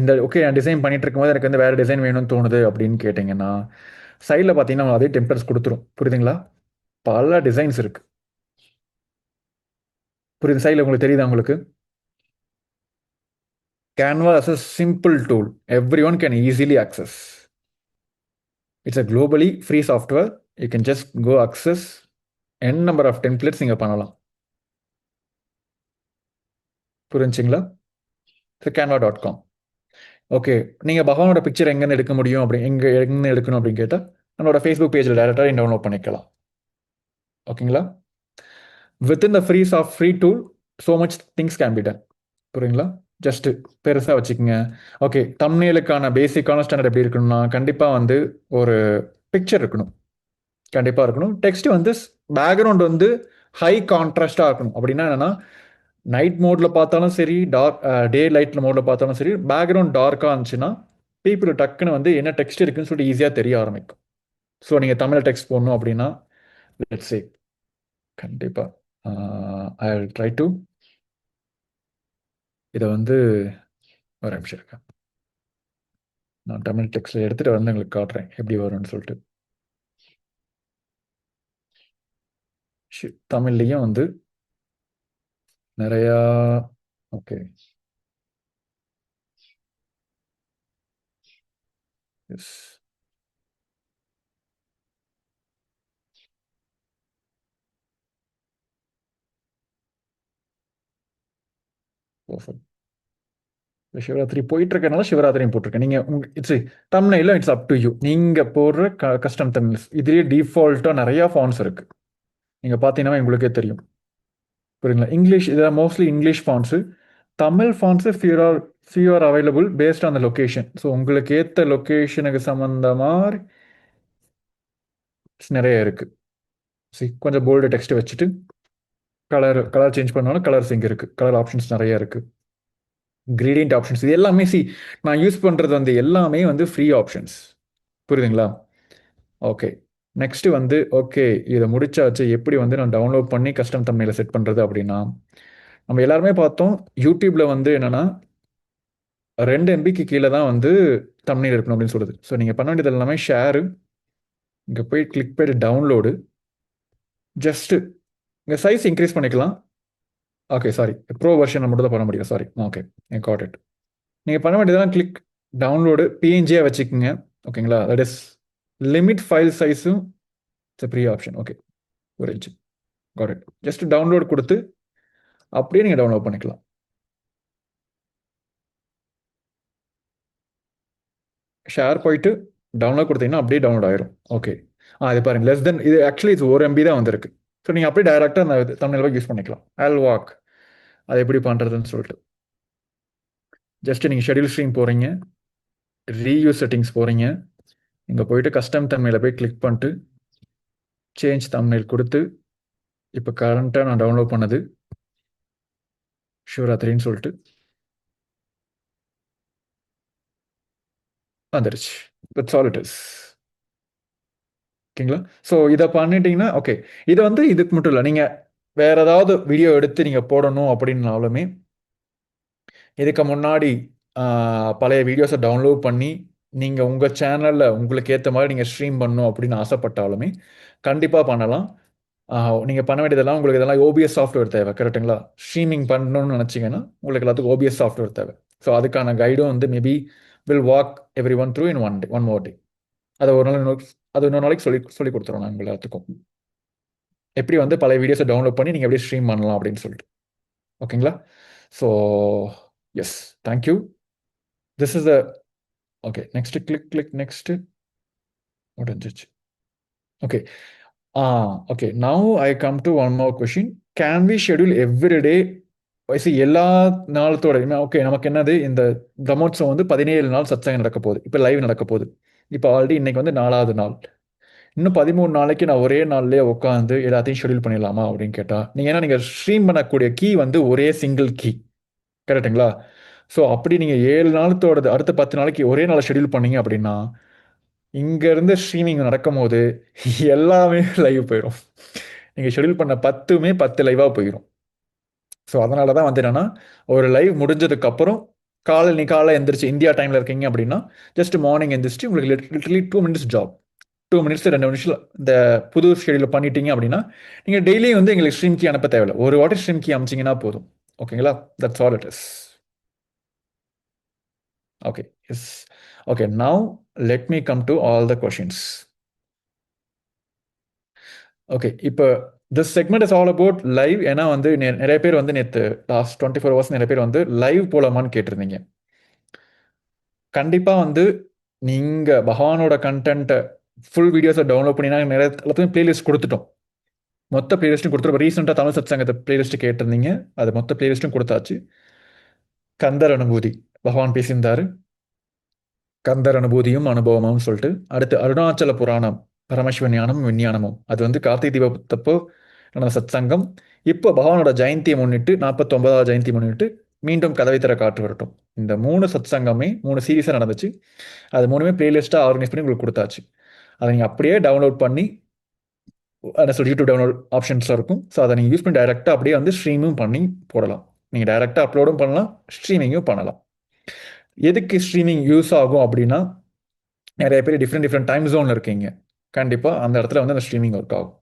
இந்த ஓகே நான் டிசைன் பண்ணிட்டு இருக்கும்போது எனக்கு வந்து வேறு டிசைன் வேணும்னு தோணுது அப்படின்னு கேட்டிங்கன்னா, சைடில் பார்த்தீங்கன்னா அதே டெம்ப்ளேட்ஸ் கொடுத்துரும். புரியுதுங்களா? பல டிசைன்ஸ் இருக்கு. புரியுது? சைடில் உங்களுக்கு தெரியுதா உங்களுக்கு? Canva is a simple tool. Everyone can easily access. It's a globally free software. You can just go access n number of templates நீங்க பண்ணலாம். புரிஞ்சுங்களா? canva.com. ஓகே, நீங்க பகவானோட பிக்சர் எங்கன்னு எடுக்க முடியும் அப்படி எங்க எடுக்கணும் அப்படின்னு கேட்டா நம்மளோட ஃபேஸ்புக் பேஜில் டேரெக்டாக டவுன்லோட் பண்ணிக்கலாம். ஓகேங்களா? Within the free tool so much things can be done. புரியுங்களா? ஜஸ்ட் பெருசாக வச்சுக்கோங்க. ஓகே, தம்ப்நெயிலுக்கான பேசிக்கான ஸ்டாண்டர்ட் எப்படி இருக்கணும்னா கண்டிப்பாக வந்து ஒரு பிக்சர் இருக்கணும், கண்டிப்பாக இருக்கணும். டெக்ஸ்ட் வந்து பேக்ரவுண்ட் வந்து ஹை கான்ட்ராஸ்டாக இருக்கணும். அப்படின்னா என்னன்னா நைட் மோடில் பார்த்தாலும் சரி, டார்க் டே லைட்டில் மோடில் பார்த்தாலும் சரி, பேக்ரவுண்ட் டார்க்காக இருந்துச்சுன்னா பீப்புள் டக்குன்னு வந்து என்ன டெக்ஸ்ட் இருக்குன்னு சொல்லிட்டு ஈஸியாக தெரிய ஆரம்பிக்கும். ஸோ நீங்கள் தமிழ் டெக்ஸ்ட் போடணும் அப்படின்னா லெட்ஸ் சே கண்டிப்பாக ஐ வில் ட்ரை டு இதை வந்து ஒரு நிமிஷம் இருக்கேன், நான் தமிழ் டெக்ஸ்ட்டில் எடுத்துகிட்டு வந்து உங்களுக்கு காட்டுறேன் எப்படி வரும்னு சொல்லிட்டு. தமிழ்லேயும் வந்து நிறையா ஓகே எஸ் பர்ஃபெக்ட். சிவராத்திரி போயிட்டு இருக்கனால சிவராத்திரியும் போட்டிருக்கேன். நீங்கள் இட்ஸ் தமிழ்ல இட்ஸ் அப் டு யூ. நீங்கள் போடுற கஸ்டம் தமிழ் இதுலேயே டிஃபால்ட்டாக நிறையா ஃபான்ஸ் இருக்குது. நீங்கள் பார்த்தீங்கன்னா உங்களுக்கே தெரியும். புரியுங்களா? இங்கிலீஷ் இதில் mostly English ஃபான்ஸு. Tamil ஃபான்ஸு few are available based on the location. So உங்களுக்கு ஏற்ற லொக்கேஷனுக்கு சம்மந்த மாதிரி நிறைய இருக்குது. கொஞ்சம் போல்டு டெக்ஸ்ட் வச்சுட்டு கலர் சேஞ்ச் பண்ணாலும் கலர்ஸ் இங்கே இருக்குது, கலர் ஆப்ஷன்ஸ் நிறைய இருக்குது, கிரேடியன்ட் ஆப்ஷன்ஸ் இது எல்லாமே நான் யூஸ் பண்ணுறது வந்து எல்லாமே வந்து ஃப்ரீ ஆப்ஷன்ஸ். புரியுதுங்களா? ஓகே, நெக்ஸ்ட் வந்து ஓகே இதை முடிச்சாச்சு. எப்படி வந்து நான் டவுன்லோட் பண்ணி கஸ்டம் தம்ப்நெயிலை செட் பண்ணுறது அப்படின்னா, நம்ம எல்லாருமே பார்த்தோம் யூடியூப்ல வந்து என்னன்னா 2 MBக்கு கீழே தான் வந்து தம்ப்நெயில் இருக்கணும் அப்படின்னு சொல்லுது. ஸோ நீங்கள் பண்ண வேண்டியது எல்லாமே ஷேரு, இங்கே போய் கிளிக் பண்ணி டவுன்லோடு, ஜஸ்ட்டு இங்கே சைஸ் இன்க்ரீஸ் பண்ணிக்கலாம். ஓகே சாரி, ப்ரோ வெர்ஷன் மட்டும் தான் பண்ண முடியும். Sorry, okay I got it. நீங்கள் பண்ண வேண்டியதெல்லாம் கிளிக் டவுன்லோடு பிஎன்ஜியாக வச்சுக்கோங்க. ஓகேங்களா? தட் இஸ் லிமிட் ஃபைல் சைஸும் இட்ஸ் ப்ரீ ஆப்ஷன். ஓகே புரிஞ்சு, காட் இட். ஜஸ்ட் டவுன்லோட் கொடுத்து அப்படியே நீங்கள் டவுன்லோட் பண்ணிக்கலாம். ஷேர் போயிட்டு டவுன்லோட் கொடுத்தீங்கன்னா அப்படியே டவுன்லோட் ஆயிரும். ஓகே, அது பாருங்க லெஸ் தென் இது ஆக்சுவலி இது 1 MB தான் வந்திருக்கு. ஸோ நீங்கள் அப்படியே டைரெக்டாக அந்த தமிழில் யூஸ் பண்ணிக்கலாம். ஐல் வாக் அது எப்படி பண்ணுறதுன்னு சொல்லிட்டு ஜஸ்ட் நீங்கள் ஷெடியூல் ஸ்ட்ரீம் போகிறீங்க, ரீயூஸ் செட்டிங்ஸ் போகிறீங்க, இங்கே போயிட்டு கஸ்டம் தமிழில் போய் கிளிக் பண்ணிட்டு சேஞ்ச் தமிழ் கொடுத்து இப்போ கரண்ட்டாக நான் டவுன்லோட் பண்ணது சிவராத்திரின்னு சொல்லிட்டு வந்துருச்சு. That's all it is. ஓகேங்களா? ஸோ இதை பண்ணிட்டீங்கன்னா ஓகே, இதை வந்து இதுக்கு மட்டும் இல்லை, நீங்கள் வேற ஏதாவது வீடியோ எடுத்து நீங்கள் போடணும் அப்படின்னாலுமே இதுக்கு முன்னாடி பழைய வீடியோஸை டவுன்லோட் பண்ணி நீங்கள் உங்கள் சேனலில் உங்களுக்கு ஏற்ற மாதிரி நீங்கள் ஸ்ட்ரீம் பண்ணணும் அப்படின்னு ஆசைப்பட்டாலுமே கண்டிப்பாக பண்ணலாம். நீங்கள் பண்ண வேண்டியதெல்லாம் உங்களுக்கு இதெல்லாம் ஓபிஎஸ் சாஃப்ட்வேர் தேவை, கரெக்டுங்களா? ஸ்ட்ரீமிங் பண்ணணும்னு நினச்சிங்கன்னா உங்களுக்கு எல்லாத்துக்கும் ஓபிஎஸ் சாஃப்ட்வேர் தேவை. ஸோ அதுக்கான கைடும் வந்து maybe will walk every one through in one more day. அதை ஒரு நாள் அது இன்னொரு நாளைக்கு சொல்லி கொடுத்துருவோம் நாங்கள் எல்லாத்துக்கும் எப்படி வந்து பழைய வீடியோஸை டவுன்லோட் பண்ணி நீங்கள் எப்படி ஸ்ட்ரீம் பண்ணலாம் அப்படின்னு சொல்லிட்டு. ஓகேங்களா? So yes, thank you. This is the okay. Next click next முடிஞ்சிச்சு. Okay okay, now I come to one more question. Can we schedule every day எல்லா நாளத்தோட ஓகே நமக்கு என்னது இந்த பிரம்மோத்சவம் வந்து 17 நாள் சத்சங்கம் நடக்க போகுது, இப்போ லைவ் நடக்க போகுது. இப்போ ஆல்ரெடி இன்னைக்கு வந்து 4வது நாள், இன்னும் 13 நாளைக்கு நான் ஒரே நாள்லேயே உட்காந்து எல்லாத்தையும் ஷெடியூல் பண்ணிடலாமா அப்படின்னு கேட்டால் நீங்கள் ஸ்ட்ரீம் பண்ணக்கூடிய கீ வந்து ஒரே சிங்கிள் கீ, கரெக்டுங்களா? ஸோ அப்படி நீங்கள் 7 நாளத்தோட அடுத்த 10 நாளைக்கு ஒரே நாள் ஷெடியூல் பண்ணீங்க அப்படின்னா இங்கேருந்து ஸ்ட்ரீமிங் நடக்கும்போது எல்லாமே லைவ் போயிடும். நீங்கள் ஷெட்யூல் பண்ண 10மே 10 லைவாக போயிடும். ஸோ அதனால தான் வந்து என்னன்னா, ஒரு லைவ் முடிஞ்சதுக்கப்புறம் நீ காலைல எந்திரிச்சு இந்தியா டைமில் இருக்கீங்க அப்படின்னா, ஜஸ்ட் மார்னிங் எந்திரிச்சு உங்களுக்கு லிட்டரலி 2 மினிட்ஸ் ஜாப். 2 மினிட்ஸ் 2 நிமிஷம் இந்த புது ஷெடியூலில் பண்ணிட்டீங்க அப்படின்னா, நீங்கள் டெய்லியும் வந்து எங்களுக்கு ஸ்ட்ரீம் கீ அனுப்ப தேவையில்ல. ஒரு வாட்டி ஸ்ட்ரீம் கீ அமிச்சிங்கன்னா போதும். ஓகேங்களா? That's all it is. Okay. Yes. Okay. Now let me come to all the questions. Okay. இப்போ this segment is all about live. ஏன்னா வந்து நிறைய பேர் வந்து நேற்று லாஸ்ட் 24 ஹவர்ஸ் நிறைய பேர் வந்து லைவ் போலாமான்னு கேட்டிருந்தீங்க. கண்டிப்பாக வந்து நீங்கள் பகவானோட கண்டென்ட்டை ஃபுல் வீடியோஸை டவுன்லோட் பண்ணினா நிறைய எல்லாத்தையும் பிளேலிஸ்ட் கொடுத்துட்டோம். மொத்த பிளேலிஸ்ட்டும் கொடுத்துருப்போம். ரீசெண்டாக தமிழ் சத் சங்கத்தை பிளேலிஸ்ட் கேட்டிருந்தீங்க. அது மொத்த பிளேலிஸ்ட்டும் கொடுத்தாச்சு. கந்தர் அனுபூதி பகவான் பேசியிருந்தாரு. கந்தர் அனுபூதியும் அனுபவமும் சொல்லிட்டு அடுத்து அருணாச்சல புராணம் பரமசிவ ஞானம் விஞ்ஞானமும் அது வந்து கார்த்திகை தீபத்தப்போ நடந்த சத் சங்கம். இப்போ பகவானோட ஜெயந்தியை முன்னிட்டு 49வது ஜெயந்தி முன்னிட்டு மீண்டும் கதவை திற காற்று வரட்டும். இந்த 3 சத் சங்கமே 3 சீரீஸாக நடந்துச்சு. அது 3மே பிளேலிஸ்ட்டாக ஆர்கனைஸ் பண்ணி உங்களுக்கு கொடுத்தாச்சு. அதை நீங்கள் அப்படியே டவுன்லோட் பண்ணி என்ன சொல்லி யூடியூப் டவுன்லோட் ஆப்ஷன்ஸாக இருக்கும். ஸோ அதை நீங்கள் யூஸ் பண்ணி டைரெக்டாக அப்படியே வந்து ஸ்ட்ரீமும் பண்ணி போடலாம். நீங்கள் டைரெக்டாக அப்லோடும் பண்ணலாம், ஸ்ட்ரீமிங்கும் பண்ணலாம். எதுக்கு ஸ்ட்ரீமிங் யூஸ் ஆகும் அப்படின்னா, நிறைய பேர் டிஃப்ரெண்ட் டைம் ஜோனில் இருக்கீங்க. கண்டிப்பாக அந்த இடத்துல வந்து அந்த ஸ்ட்ரீமிங் ஒர்க் ஆகும்.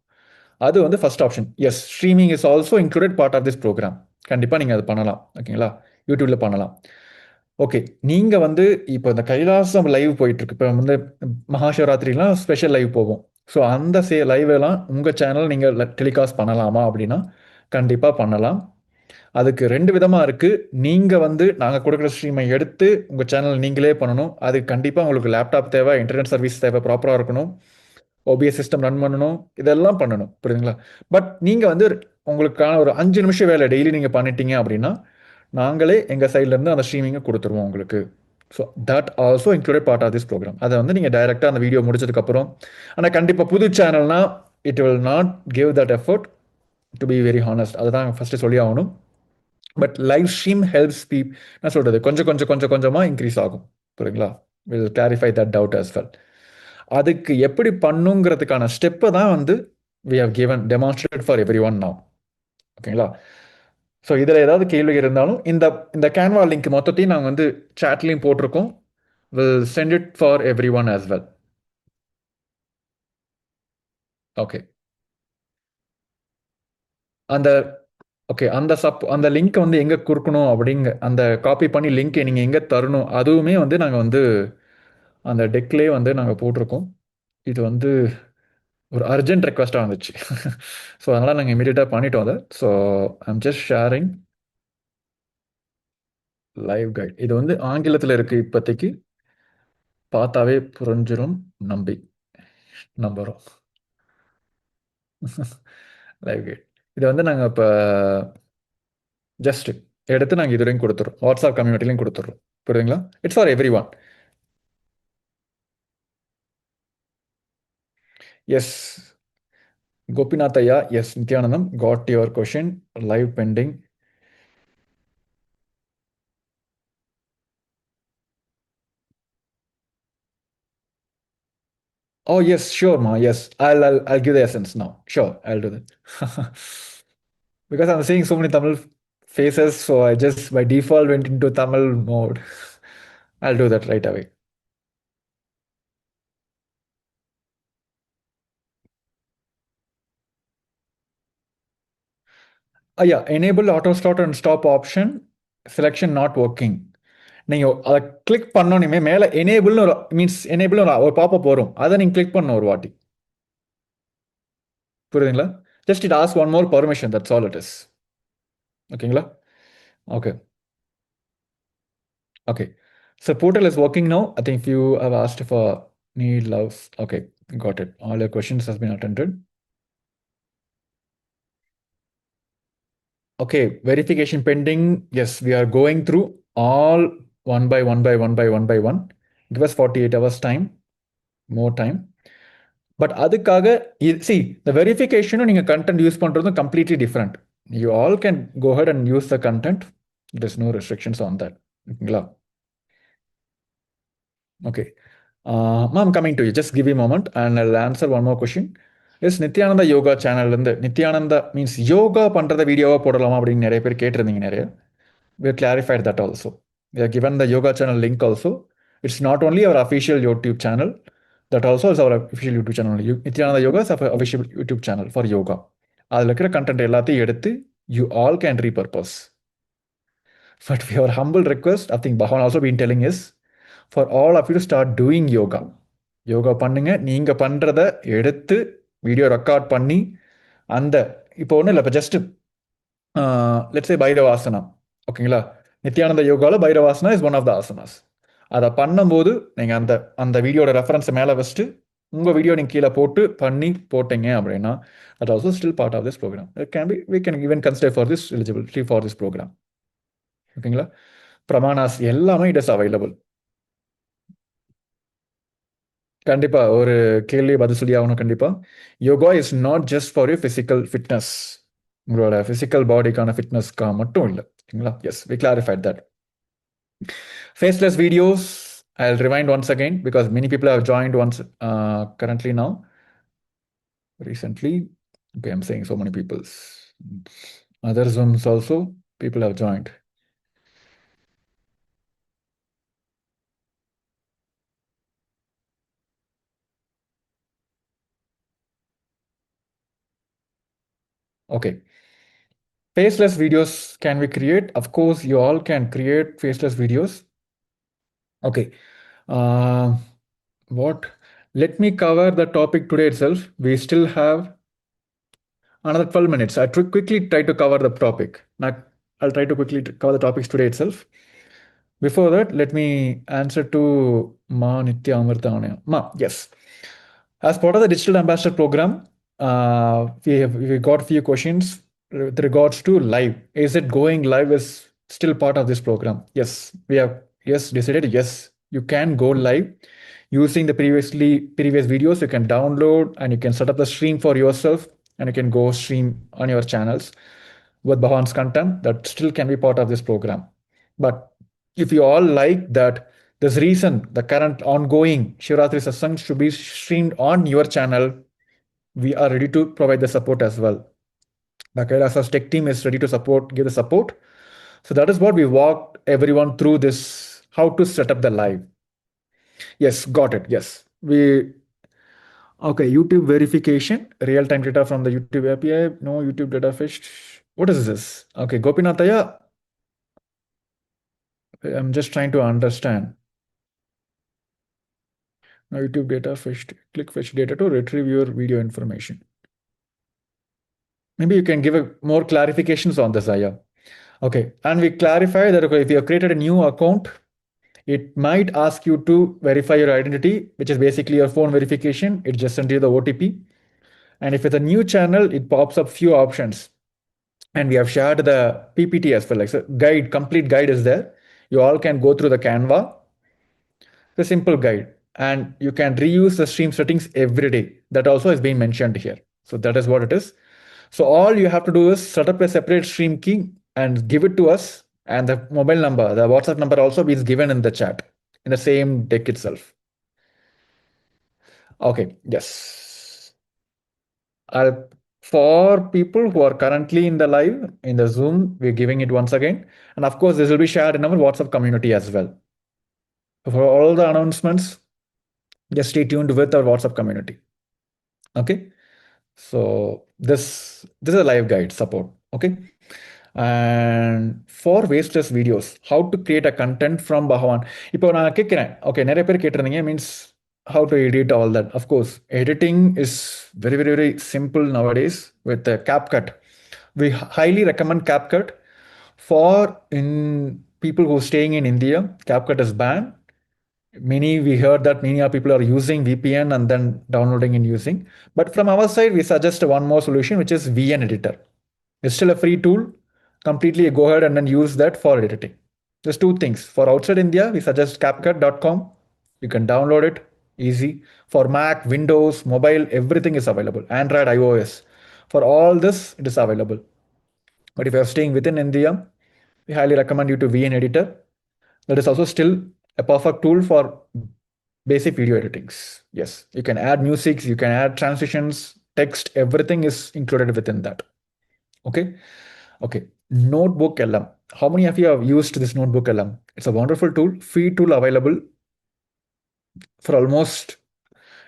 அது வந்து first option. Yes, streaming is also included part of this programme. கண்டிப்பாக நீங்கள் அது பண்ணலாம். ஓகேங்களா? யூடியூப்பில் பண்ணலாம். ஓகே. நீங்கள் வந்து இப்போ இந்த கைலாசம் லைவ் போயிட்டுருக்கு. இப்போ வந்து மகாசிவராத்திரிலாம் ஸ்பெஷல் லைவ் போகும். ஸோ அந்த லைவெல்லாம் உங்கள் சேனல் நீங்கள் டெலிகாஸ்ட் பண்ணலாமா அப்படின்னா கண்டிப்பாக பண்ணலாம். அதுக்கு 2 விதமாக இருக்குது. நீங்கள் வந்து நாங்கள் கொடுக்குற ஸ்ட்ரீமை எடுத்து உங்கள் சேனல் நீங்களே பண்ணணும். அதுக்கு கண்டிப்பாக உங்களுக்கு லேப்டாப் தேவை, இன்டர்நெட் சர்வீஸ் தேவை, ப்ராப்பராக இருக்கணும், ஓபிஎஸ் சிஸ்டம் ரன் பண்ணணும், இதெல்லாம் பண்ணணும். புரியுதுங்களா? பட் நீங்கள் வந்து உங்களுக்கான ஒரு 5 நிமிஷம் வேலை டெய்லி நீங்கள் பண்ணிட்டீங்க அப்படின்னா நாங்களே எங்கள் சைட்லேருந்து அந்த ஸ்ட்ரீமிங்கை கொடுத்துருவோம் உங்களுக்கு. So that also included part of this program. அதை வந்து நீங்கள் டைரெக்டாக அந்த வீடியோ முடிச்சதுக்கப்புறம், ஆனால் கண்டிப்பாக புது சேனல்னா it will not give that effort, to be very honest. அதுதான் ஃபஸ்ட்டு சொல்லி ஆகணும். பட் லைவ் ஸ்ட்ரீம் ஹெல்ப்ஸ் என்ன சொல்கிறது, கொஞ்சமாக இன்க்ரீஸ் ஆகும். புரியுங்களா? Will clarify that doubt as well. அதுக்கு எப்படி பண்ணுங்கிறதுக்கான ஸ்டெப்பை தான் வந்து we have given demonstrated for everyone now. ஓகேங்களா? ஸோ இதில் ஏதாவது கேள்வி இருந்தாலும் இந்த இந்த கேன்வா லிங்க் மொத்தத்தையும் நாங்கள் வந்து சேட்லையும் போட்டிருக்கோம். Will send it for every one as well. Okay. அந்த ஓகே அந்த லிங்க்கை வந்து எங்கே கொடுக்கணும் அந்த காப்பி பண்ணி லிங்க்கை நீங்கள் எங்கே தரணும் அதுவுமே வந்து நாங்கள் வந்து அந்த டெக்லேயே வந்து நாங்கள் போட்டிருக்கோம். இது வந்து ஒரு அர்ஜென்ட் ரெக்வஸ்ட்டாக வந்துச்சு. ஸோ அதனால் நாங்கள் இமீடியட்டாக பண்ணிட்டோம் அதை. So I'm just sharing live guide. இது வந்து ஆங்கிலத்தில் இருக்குது. இப்போதைக்கு பார்த்தாவே புரிஞ்சிடும் நம்புகிறோம். லைவ் கைட் இதை வந்து நாங்கள் இப்போ ஜஸ்ட் எடுத்து நாங்கள் இதுவரையும் கொடுத்துறோம். வாட்ஸ்அப் கம்யூனிட்டிலையும் கொடுத்துட்றோம். புரியுதுங்களா? It's for every one. Yes Gopinath ஐயா, yes Nithyanandam, got your question, live pending. Oh yes, sure, ma. Yes, I'll give the essence now. Sure, I'll do that. Because I'm seeing so many Tamil faces, so I just by default went into Tamil mode. I'll do that right away. Yeah, enable auto start and stop option, selection not working. நீங்கள் அதை கிளிக் பண்ணோன்னே மேலே எனேபிள்னு ஒரு எனேபிள்னு ஒரு பாப்பப் வரும். அதை நீங்கள் கிளிக் பண்ணணும் ஒரு வாட்டி. புரியுதுங்களா? Just it ask one more permission, that's all it is. ஓகேங்களா? Okay. Okay. So portal is working now. I think you have asked for need loves. Okay, got it. All your questions has been attended. Okay, verification pending. Yes, we are going through all one by one by one by one by one. Give us 48 hours time, more time. But அதுக்காக see the verification நீங்க content use பண்றதும் completely different. You all can go ahead and use the content. There's no restrictions on that. ஓகேங்களா? Okay. Ma'am, coming to you. Just give me a moment and I'll answer one more question. Is Nithyananda yoga சேனல்லேருந்து நித்யானந்தா மீன்ஸ் யோகா பண்ணுறத வீடியோவாக போடலாமா அப்படின்னு நிறைய பேர் கேட்டிருந்தீங்க நிறைய. We have clarified that also. We have given the yoga channel link also. It's not only our official YouTube channel, that also is our official YouTube channel. Nityananda Yoga is our official YouTube channel for yoga. அதில் இருக்கிற கண்டென்ட் எல்லாத்தையும் எடுத்து you all can repurpose. But our humble request, I think Bhavan also been telling is, for all of you to start doing yoga. Yoga பண்ணுங்க. நீங்கள் பண்ணுறத எடுத்து வீடியோ ரெக்கார்ட் பண்ணி அந்த இப்போ ஒன்றும் இல்லை, இப்போ ஜஸ்ட்டு லெட்ஸே பைரவாசனா ஓகேங்களா, நித்யானந்த யோகாவில் Bhairavasana is one of the asanas. அதை பண்ணும்போது நீங்கள் அந்த அந்த வீடியோட ரெஃபரன்ஸை மேலே வச்சுட்டு உங்கள் வீடியோ நீங்கள் கீழே போட்டு பண்ணி போட்டீங்க அப்படின்னா that also still part of this program. It can be we can even consider for this eligibility for this program. ஓகேங்களா, பிரமாணாஸ் எல்லாமே இட் இஸ் அவைலபிள். கண்டிப்பாக ஒரு கேள்வி பதில் சொல்லி ஆகணும். கண்டிப்பாக yoga is not just for you physical fitness, உங்களோட ஃபிசிக்கல் பாடிக்கான ஃபிட்னஸ்க்காக மட்டும் இல்லை. ஓகேங்களா, yes we clarified that. Faceless videos, I'll rewind once again because many people have joined once currently now. Recently, okay, I'm saying so many people. Other Zooms also, people have joined. Okay. Faceless videos can we create? Of course, you all can create faceless videos. Okay. What? Let me cover the topic today itself. We still have another 12 minutes. I quickly try to cover the topic. Now, I'll try to quickly cover the topics today itself. Before that, let me answer to Ma Nitya Amritanaya. Ma, yes. As part of the Digital Ambassador Program, we got a few questions with regards to live. Is it going live is still part of this program? Yes, we have decided yes, you can go live using the previous videos. You can download and you can set up the stream for yourself and you can go stream on your channels with Bhavan's content. That still can be part of this program. But if you all like that, this reason the current ongoing Shivratri Satsang should be streamed on your channel, we are ready to provide the support as well. The Kailasas tech team is ready to give the support. So that is what we walked everyone through this, how to set up the live. Yes, got it. Yes. Okay, YouTube verification, real-time data from the YouTube API, no YouTube data fetched. What is this? Okay, Gopinathaya, I'm just trying to understand. Now YouTube data fetched, click fetch data to retrieve your video information. Maybe you can give more clarifications on this, Aya. Okay, and we clarify that okay, if you have created a new account, it might ask you to verify your identity, which is basically your phone verification. It just sends you the OTP. And if it's a new channel, it pops up few options. And we have shared the PPT as well. Like so guide, complete guide is there. You all can go through the Canva. The simple guide. And you can reuse the stream settings every day. That also is being mentioned here. So that is what it is. So all you have to do is set up a separate stream key and give it to us. And the mobile number, the WhatsApp number also is given in the chat, in the same deck itself. Okay, yes. For people who are currently in the live, in the Zoom, we're giving it once again. And of course, this will be shared in our WhatsApp community as well. For all the announcements, just stay tuned with our WhatsApp community. Okay. So this is a live guide support. Okay. And for wasteless videos, how to create a content from Bhavan. இப்போ நான் கேட்குறேன், ஓகே நிறைய பேர் கேட்டிருந்தீங்க means how to edit all that. Of course, editing is very, very, very simple nowadays with CapCut. We highly recommend CapCut. For in people who are staying in India, CapCut is banned. We heard that many people are using VPN and then downloading and using. But from our side, we suggest one more solution, which is VN Editor. It's still a free tool. Completely go ahead and then use that for editing. Just two things. For outside India, we suggest CapCut.com. You can download it, easy. For Mac, Windows, mobile, everything is available. Android, iOS. For all this, it is available. But if you are staying within India, we highly recommend you to VN Editor. That is also still a perfect tool for basic video editings. Yes, you can add music, you can add transitions, text, everything is included within that. Okay. Okay. Notebook LM. How many of you have used this Notebook LM? It's a wonderful tool, free tool available for almost,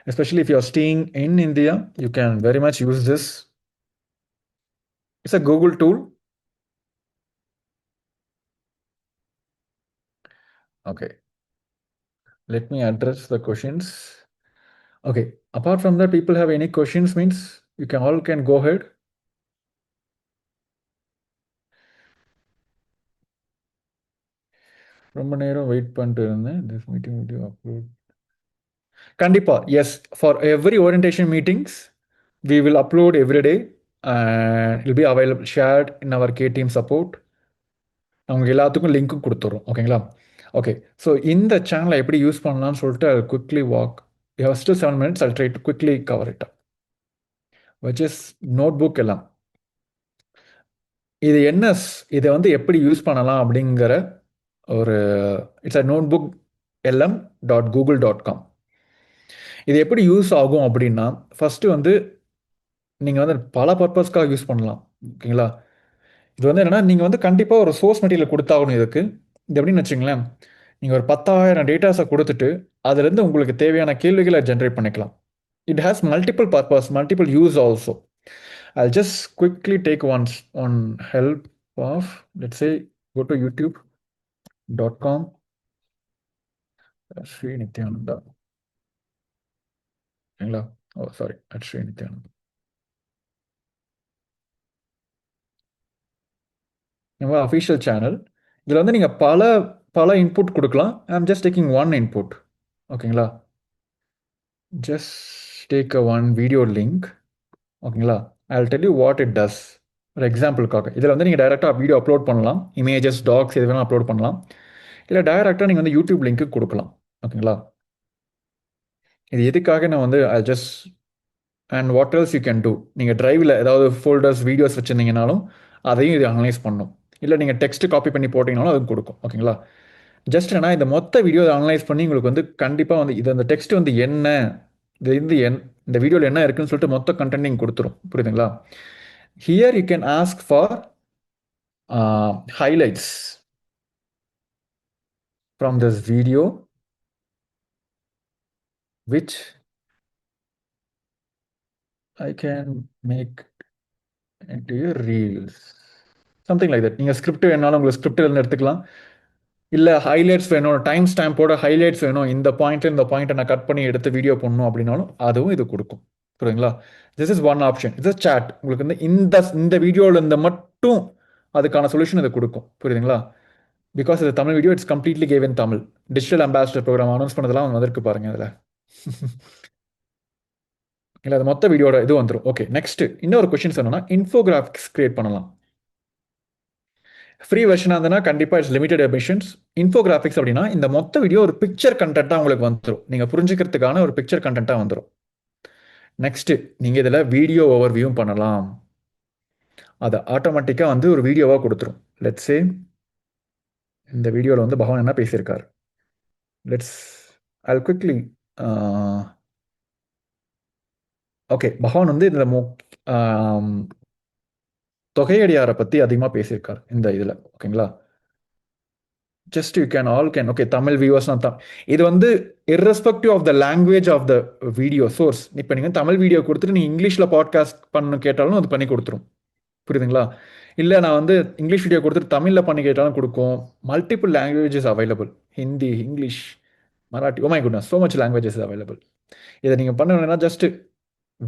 especially if you're staying in India, you can very much use this. It's a Google tool. Okay. Let me address the questions. Okay. Apart from that, people have any questions means you can all can go ahead. ரொம்ப நேரம் வெயிட் பண்ணிட்டு இருந்தேன். This meeting video upload. Kandipa, yes. For every orientation meetings, we will upload every day and it will be available, shared in our K team support. அவங்க எல்லாத்துக்கும் லிங்க்கும் கொடுத்துட்றோம் ஓகேங்களா. ஓகே, ஸோ இந்த சேனலை எப்படி யூஸ் பண்ணலாம்னு சொல்லிட்டு I quickly walk. You have still 7 minutes. I'll try to quickly cover it up. Which is notebook எல்லாம். இது என்ன, இதை வந்து எப்படி யூஸ் பண்ணலாம் அப்படிங்கிற ஒரு இட்ஸ் அ நோட்புக் lm.google.com. இது எப்படி யூஸ் ஆகும் அப்படின்னா, ஃபஸ்ட்டு வந்து நீங்கள் வந்து பல பர்பஸ்க்காக யூஸ் பண்ணலாம் ஓகேங்களா. இது வந்து என்னென்னா, நீங்கள் வந்து கண்டிப்பாக ஒரு சோர்ஸ் மெட்டீரியல் கொடுத்தாகணும் இதுக்கு. இது எப்படின்னு வச்சுங்களேன், நீங்கள் ஒரு 10,000 டேட்டாஸை கொடுத்துட்டு அதுலேருந்து உங்களுக்கு தேவையான கேள்விகளை ஜென்ரேட் பண்ணிக்கலாம். It has multiple purpose, multiple use also. I'll just quickly take one help of, let's say, go to youtube.com Sri Nityananda. Oh, sorry, at Sri Nityananda. நம்ம அஃபிஷியல் சேனல். இதில் வந்து நீங்கள் பல இன்புட் கொடுக்கலாம். I'm just taking one input ஓகேங்களா. Just take one video link ஓகேங்களா. I will tell you what it does. ஒரு எக்ஸாம்பிளுக்காக இதில் வந்து நீங்கள் டைரெக்டாக வீடியோ அப்லோட் பண்ணலாம், இமேஜஸ், டாக்ஸ் எது வேணால் அப்லோட் பண்ணலாம். இல்லை டைரெக்டாக நீங்கள் வந்து யூடியூப் லிங்க்கு கொடுக்கலாம் ஓகேங்களா. இது எதுக்காக நான் வந்து I just and what else you can do. நீங்கள் டிரைவில் ஏதாவது ஃபோல்டர்ஸ், வீடியோஸ் வச்சுருந்தீங்கனாலும் அதையும் இது அனலைஸ் பண்ணும். இல்லை நீங்கள் டெக்ஸ்ட்டு காப்பி பண்ணி போட்டிங்கனாலும் அதுவும் கொடுக்கும் ஓகேங்களா. ஜஸ்ட் என்னன்னா, இந்த மொத்த வீடியோ அனலைஸ் பண்ணி உங்களுக்கு வந்து கண்டிப்பாக வந்து இது அந்த டெக்ஸ்ட் வந்து என்ன, இது வந்து இந்த வீடியோவில் என்ன இருக்குன்னு சொல்லிட்டு மொத்த கண்டென்ட் நீங்கள் கொடுத்துரும். புரியுதுங்களா. Here you can ask for highlights from this video which I can make into your reels, something like that. நீங்கள் ஸ்கிரிப்ட் வேணாலும் உங்களுக்கு ஸ்கிரிப்டில் எடுத்துக்கலாம். இல்லை ஹைலைட்ஸ் வேணும், டைம் ஸ்டாம்போட ஹைலைட்ஸ் வேணும், இந்த பாயிண்ட்டு இந்த பாயிண்ட்டை நான் கட் பண்ணி எடுத்து வீடியோ பண்ணணும் அப்படின்னாலும் அதுவும் இது கொடுக்கும். புரியுதுங்களா. This is one option. இது சாட் உங்களுக்கு வந்து இந்த வீடியோவில் இந்த மட்டும் அதுக்கான சொல்யூஷன் இது கொடுக்கும். புரியுதுங்களா. பிகாஸ் இது Tamil video, it's completely gave in Tamil. Digital ambassador program announce பண்ணதெல்லாம் வந்திருக்கு பாருங்க அதில். இல்லை அது மொத்த வீடியோட இது வந்துடும். ஓகே, நெக்ஸ்ட் இன்னொரு கொஸ்டின்ஸ் என்னன்னா, இன்ஃபோகிராஃபிக்ஸ் கிரியேட் பண்ணலாம். ஃப்ரீ வெர்ஷனாக இருந்ததுன்னா கண்டிப்பாக இட்ஸ் லிமிடெட் எமிஷன்ஸ். இன்ஃபோகிராஃபிக்ஸ் அப்படின்னா இந்த மொத்த வீடியோ ஒரு பிக்சர் கண்டென்ட்டாக உங்களுக்கு வந்துடும். நீங்கள் புரிஞ்சுக்கிறதுக்கான ஒரு பிக்சர் கண்டென்ட்டாக வந்துடும். நெக்ஸ்ட்டு நீங்கள் இதில் வீடியோ ஓவர்வியூவும் பண்ணலாம். அதை ஆட்டோமேட்டிக்காக வந்து ஒரு வீடியோவாக கொடுத்துரும். லெட்ஸே இந்த வீடியோவில் வந்து பகவான் என்ன பேசியிருக்காரு. I'll quickly ஓகே, பகவான் வந்து இந்த தொகையடியாரை பற்றி அதிகமாக பேசியிருக்காரு இந்த இதில் ஓகேங்களா. Just you can all can okay, Tamil வியூவர்ஸ்னா தான் இது வந்து irrespective of the language of the video source. இப்போ நீங்கள் தமிழ் வீடியோ கொடுத்துட்டு நீங்கள் இங்கிலீஷில் பாட்காஸ்ட் பண்ண கேட்டாலும் அது பண்ணி கொடுத்துரும். புரியுதுங்களா. இல்லை நான் வந்து இங்கிலீஷ் வீடியோ கொடுத்துட்டு தமிழில் பண்ணி கேட்டாலும் கொடுக்கும். Multiple languages available. Hindi, English, Marathi, oh my goodness, so much languages available. இதை நீங்கள் பண்ணணும்னா just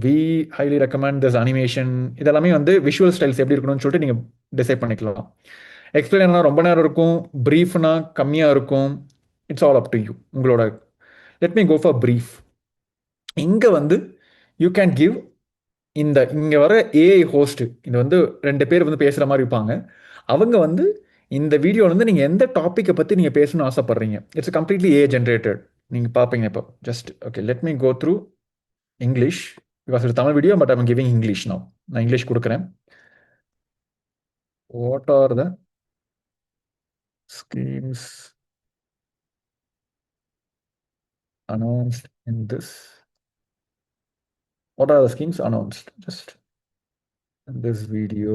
we highly recommend this animation. இதெல்லாமே வந்து விஷுவல் ஸ்டைல்ஸ் எப்படி இருக்கணும்னு சொல்லிட்டு நீங்கள் டிசைட் பண்ணிக்கலாம். எக்ஸ்பிளைனா ரொம்ப நேரம் இருக்கும், ப்ரீஃப்னா கம்மியாக இருக்கும். It's all up to you. உங்களோட let me go for brief. இங்கே வந்து யூ கேன் கிவ் இங்கே வர ஏஐ ஹோஸ்ட், இது வந்து 2 பேர் வந்து பேசுகிற மாதிரி இருப்பாங்க. அவங்க வந்து இந்த வீடியோவில் வந்து நீங்கள் எந்த டாப்பிக்கை பற்றி நீங்கள் பேசணும்னு ஆசைப்பட்றீங்க, இட்ஸ் கம்ப்ளீட்லி ஏஐ ஜென்ரேட்டட். நீங்கள் பார்ப்பீங்க இப்போ. Just okay, let me go through English because இது Tamil video, but I'm giving English now. நான் இங்கிலீஷ் கொடுக்குறேன். What are the schemes announced in this. What are the schemes announced? Just in this video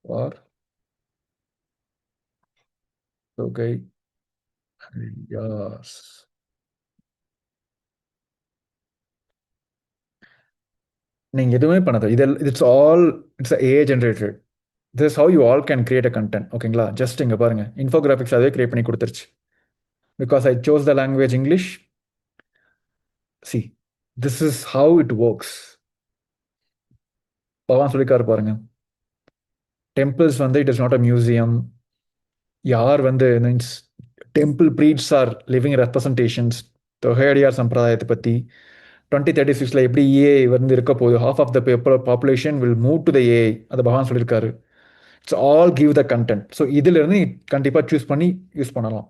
or okay. Yes. நீங்க எதுவுமே பண்ணாத. It's all it's AI generated. This how you all can create a content. ஓகேங்களா? ஜஸ்ட் இங்க பாருங்க. இன்ஃபோகிராஃபிக்ஸ் அதே கிரியேட் பண்ணி கொடுத்துருச்சு. Because I chose the language English. See this is how it works. Pavan சொல்லிக்காரு பாருங்க. டெம்பிள்ஸ் வந்து it is not a museum. யார் வந்து means temple priests are living representations. தொகையடியார் சம்பிரதாயத்தை பற்றி 2036 எப்படி ஏஐ வந்து இருக்க போகுது, half of the population will move to the AI, அதை பகவான் சொல்லியிருக்காரு. It's all give the content. So இதிலிருந்து கண்டிப்பாக சூஸ் பண்ணி யூஸ் பண்ணலாம்.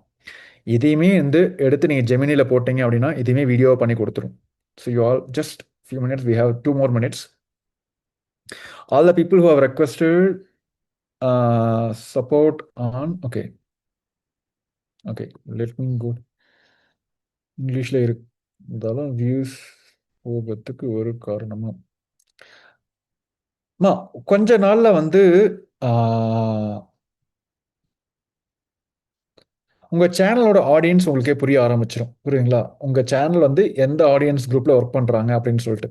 இதையுமே வந்து எடுத்து நீங்கள் ஜெமினியில் போட்டீங்க அப்படின்னா இதையுமே வீடியோவை பண்ணி கொடுத்துரும். So you all just few minutes, we have 2 more minutes. All the people who have requested support on okay, let me go. இங்கிலீஷில் இருந்தாலும் வியூஸ் போகிறதுக்கு ஒரு காரணமா கொஞ்ச நாள்ல வந்து உங்க சேனலோட ஆடியன்ஸ் உங்களுக்கே புரிய ஆரம்பிச்சிடும். புரியுதுங்களா? உங்க சேனல் வந்து எந்த ஆடியன்ஸ் குரூப்ல ஒர்க் பண்றாங்க அப்படின்னு சொல்லிட்டு.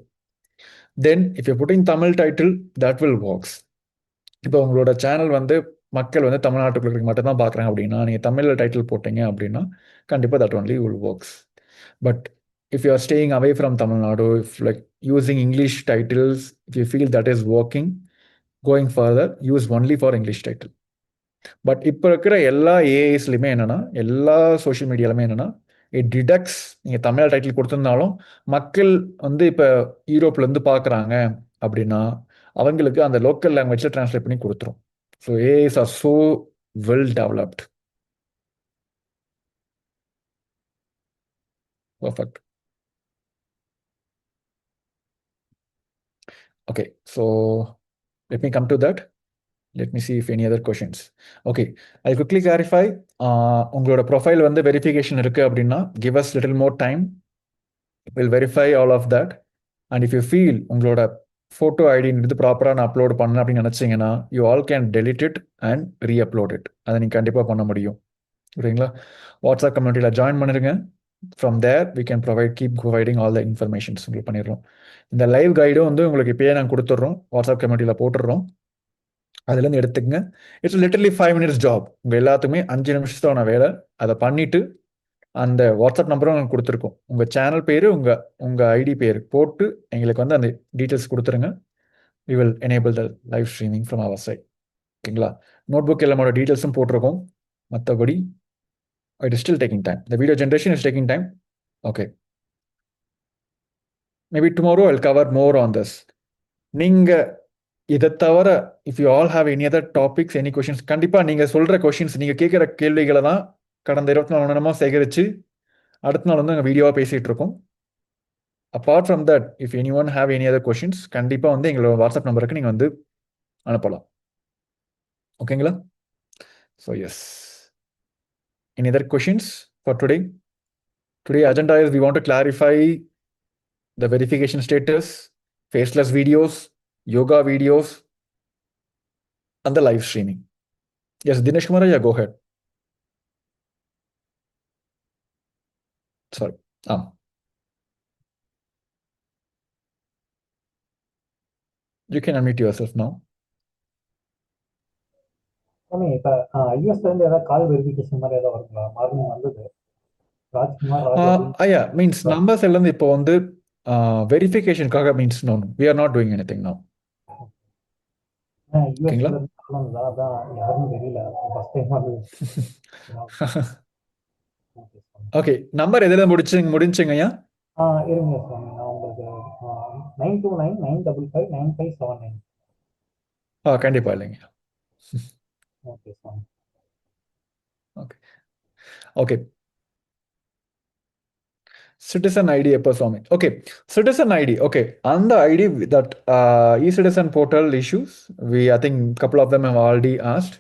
தென் if you pudding Tamil title that will works. இப்போ உங்களோட சேனல் வந்து மக்கள் வந்து தமிழ்நாட்டுக்குள்ள மட்டும் தான் பார்க்குறாங்க அப்படின்னா நீங்கள் தமிழில் டைட்டில் போட்டீங்க அப்படின்னா கண்டிப்பாக that only will works. But if you are staying away from Tamil Nadu, if like using English titles, if you feel that is working, going further, use only for English title. But இப்போ இருக்கிற எல்லா ஏஐஸ்லையுமே என்னன்னா, எல்லா சோஷியல் மீடியாலுமே என்னன்னா, இட் டிடக்ட்ஸ் நீங்கள் தமிழ் டைட்டில் கொடுத்துருந்தாலும் மக்கள் வந்து இப்போ யூரோப்லேருந்து பார்க்குறாங்க அப்படின்னா அவங்களுக்கு அந்த லோக்கல் லாங்குவேஜில் ட்ரான்ஸ்லேட் பண்ணி கொடுத்துரும். So AIs are so well developed. Perfect. Okay, so let me come to that. Let me see if any other questions. Okay, I'll quickly clarify. உங்களோட ப்ரொஃபைல் வந்து வெரிஃபிகேஷன் இருக்கு அப்படின்னா give us little more time. We'll verify all of that. And if you feel உங்களோட ஃபோட்டோ ஐடின்றது ப்ராப்பராக நான் அப்லோட் பண்ணேன் அப்படின்னு நினச்சிங்கன்னா you all can delete it and reupload it. அதை நீங்கள் கண்டிப்பாக பண்ண முடியும். சரிங்களா? வாட்ஸ்அப் கம்யூனிட்டியில் ஜாயின் பண்ணிருங்க. From there we can keep providing all the informations உங்களுக்கு பண்ணிடுறோம். இந்த லைவ் கைடும் வந்து உங்களுக்கு இப்போயே நாங்கள் கொடுத்துட்றோம், வாட்ஸ்அப் கம்யூனிட்டியில் போட்டுடுறோம். அதுலேருந்து எடுத்துக்கங்க. It's literally 5 minutes job. உங்கள் எல்லாத்துக்குமே 5 நிமிஷத்தோட வேலை. அதை பண்ணிவிட்டு அந்த வாட்ஸ்அப் நம்பரும் உங்களுக்கு கொடுத்துருக்கோம். உங்கள் சேனல் பேர், உங்கள் ஐடி பேர் போட்டு எங்களுக்கு வந்து அந்த டீட்டெயில்ஸ் கொடுத்துருங்க. We will enable the live streaming from our side. ஓகேங்களா? நோட் புக் எல்லாமோட டீட்டெயில்ஸும் போட்டிருக்கோம். மற்றபடி it is still taking time. The video generation is taking time. Okay. Maybe tomorrow I'll cover more on this. நீங்க இதை தவிர if you all have any other topics, any questions, கண்டிப்பாக நீங்கள் சொல்கிற கொஷின்ஸ், நீங்கள் கேட்குற கேள்விகளை தான் கடந்த 24 மணி நேரமாக சேகரித்து அடுத்த நாள் வந்து நாங்கள் வீடியோவாக பேசிகிட்டு இருக்கோம். Apart from that if any one have any other questions கண்டிப்பாக வந்து எங்களோட வாட்ஸ்அப் நம்பருக்கு நீங்கள் வந்து அனுப்பலாம். ஓகேங்களா? So yes, any other questions for today? Today agenda is we want to clarify the verification status, faceless videos, yoga videos, and the live streaming. Yes, Dinesh Kumar, yeah, go ahead. Sorry. You can unmute yourself now. இப்போ யூஎஸ்லேருந்து ஏதாவது கால் வெரிஃபிகேஷன் மாதிரி ஏதாவது வருங்களா? மார்னிங் வந்தது ராஜ்குமார் மீன்ஸ் நம்பர்ஸ் எல்லாம் இப்போ வந்து வெரிஃபிகேஷனுக்காக means no, we are not doing anything now. யூஎஸ்ல இருந்து அதான் யாருன்னு தெரியல, ஃபர்ஸ்ட் டைம் வந்தது. ஓகே, நம்பர் எதுல முடிஞ்சுங்கய்யா? இருங்க சாமி, நான் உங்களுக்கு 9299559579. கண்டிப்பா இல்லைங்க. ஓகே சாமி. ஓகே. Citizen ID எப்போ Swami? Okay, Citizen ID. Okay, அந்த ID that e-Citizen portal issues, I think couple of them have already asked.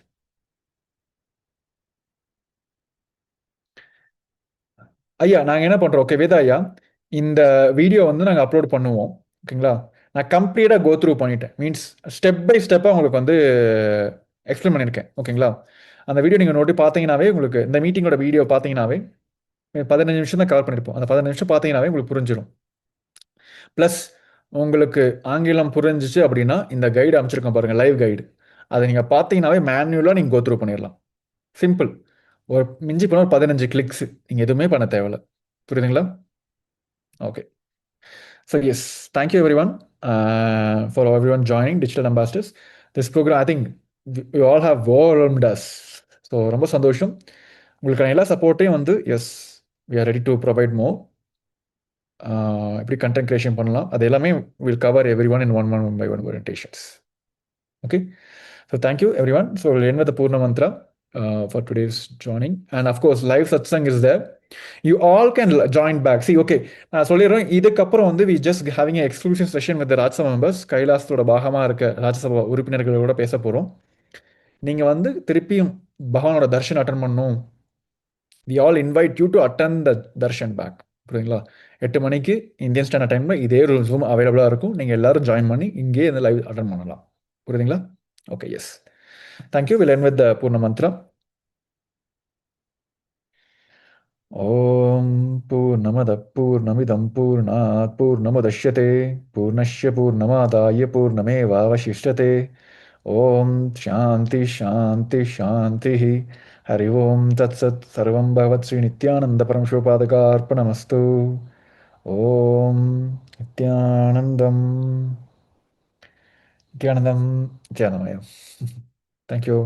ஐயா நாங்கள் என்ன பண்ணுறோம், ஓகே வேதா ஐயா, இந்த வீடியோ வந்து நாங்கள் அப்லோட் பண்ணுவோம். ஓகேங்களா? நான் கம்ப்ளீட்டாக கோ த்ரூ பண்ணிட்டேன். மீன்ஸ் ஸ்டெப் பை ஸ்டெப்பாக உங்களுக்கு வந்து எக்ஸ்பிளைன் பண்ணியிருக்கேன். ஓகேங்களா? அந்த வீடியோ நீங்கள் நோட்டி பார்த்தீங்கன்னாவே, உங்களுக்கு இந்த மீட்டிங்கோட வீடியோ பார்த்தீங்கன்னாவே 15 நிமிஷம் தான் கவர் பண்ணியிருப்போம். அந்த 15 நிமிஷம் பார்த்தீங்கன்னாவே உங்களுக்கு புரிஞ்சிடும். ப்ளஸ் உங்களுக்கு ஆங்கிலம் புரிஞ்சிச்சு அப்படின்னா, இந்த கைடு அமைச்சிருக்கோம் பாருங்கள், லைவ் கைடு. அதை நீங்கள் பார்த்தீங்கன்னாவே மேனுவலாக நீங்கள் கோ த்ரூ பண்ணிடலாம். சிம்பிள். ஒரு மிஞ்சி போனால் ஒரு 15 கிளிக்ஸ். நீங்கள் எதுவுமே பண்ண தேவையில்ல. புரியுதுங்களா? Okay. So yes, thank you everyone for everyone joining Digital Ambassadors. This program, I think we all have overwhelmed us. So ரொம்ப சந்தோஷம். உங்களுக்கான எல்லா சப்போர்ட்டையும் வந்து yes we are ready to provide more. எப்படி கண்டென்ட் கிரியேஷன் பண்ணலாம் அது எல்லாமே will cover every one in one by one orientations. Okay. So thank you everyone. So we'll end with the Purna Mantra for today's joining. And of course, live satsang is there. You all can join back. See, okay. நான் சொல்லிடுறேன், இதுக்கப்புறம் வந்து we just having exclusive session with Rajya Sabha members. கைலாசத்தோட பாகமாக இருக்க ராஜ்யசபா உறுப்பினர்களோட பேச போகிறோம். நீங்கள் வந்து திருப்பியும் பகவானோட தர்ஷன் அட்டன் பண்ணணும். We all invite you to attend the darshan back. புரியுதுங்களா? 8 மணிக்கு இந்தியன் ஸ்டாண்டர்ட் டைமில் இதே ரூம் அவைலபிளாக இருக்கும். நீங்கள் எல்லாரும் ஜாயின் பண்ணி இங்கேயே இந்த லைவ் அட்டன் பண்ணலாம். புரியுதுங்களா? Okay, yes. Thank you. Will end with the Purna mantra. ॐ पूर्णमदः पूर्णमिदं पूर्णात् पूर्णमुदच्यते पूर्णस्य पूर्णमादाय पूर्णमेवावशिष्यते ॐ शान्ति शान्ति शान्तिः हरि ओं तत्सत् सर्वं भगवत् श्रीनित्यानन्दपरमशिवपादकार्पणमस्तु ॐ नित्यानन्दं नित्यानन्दं नित्यानन्दमय. Thank you.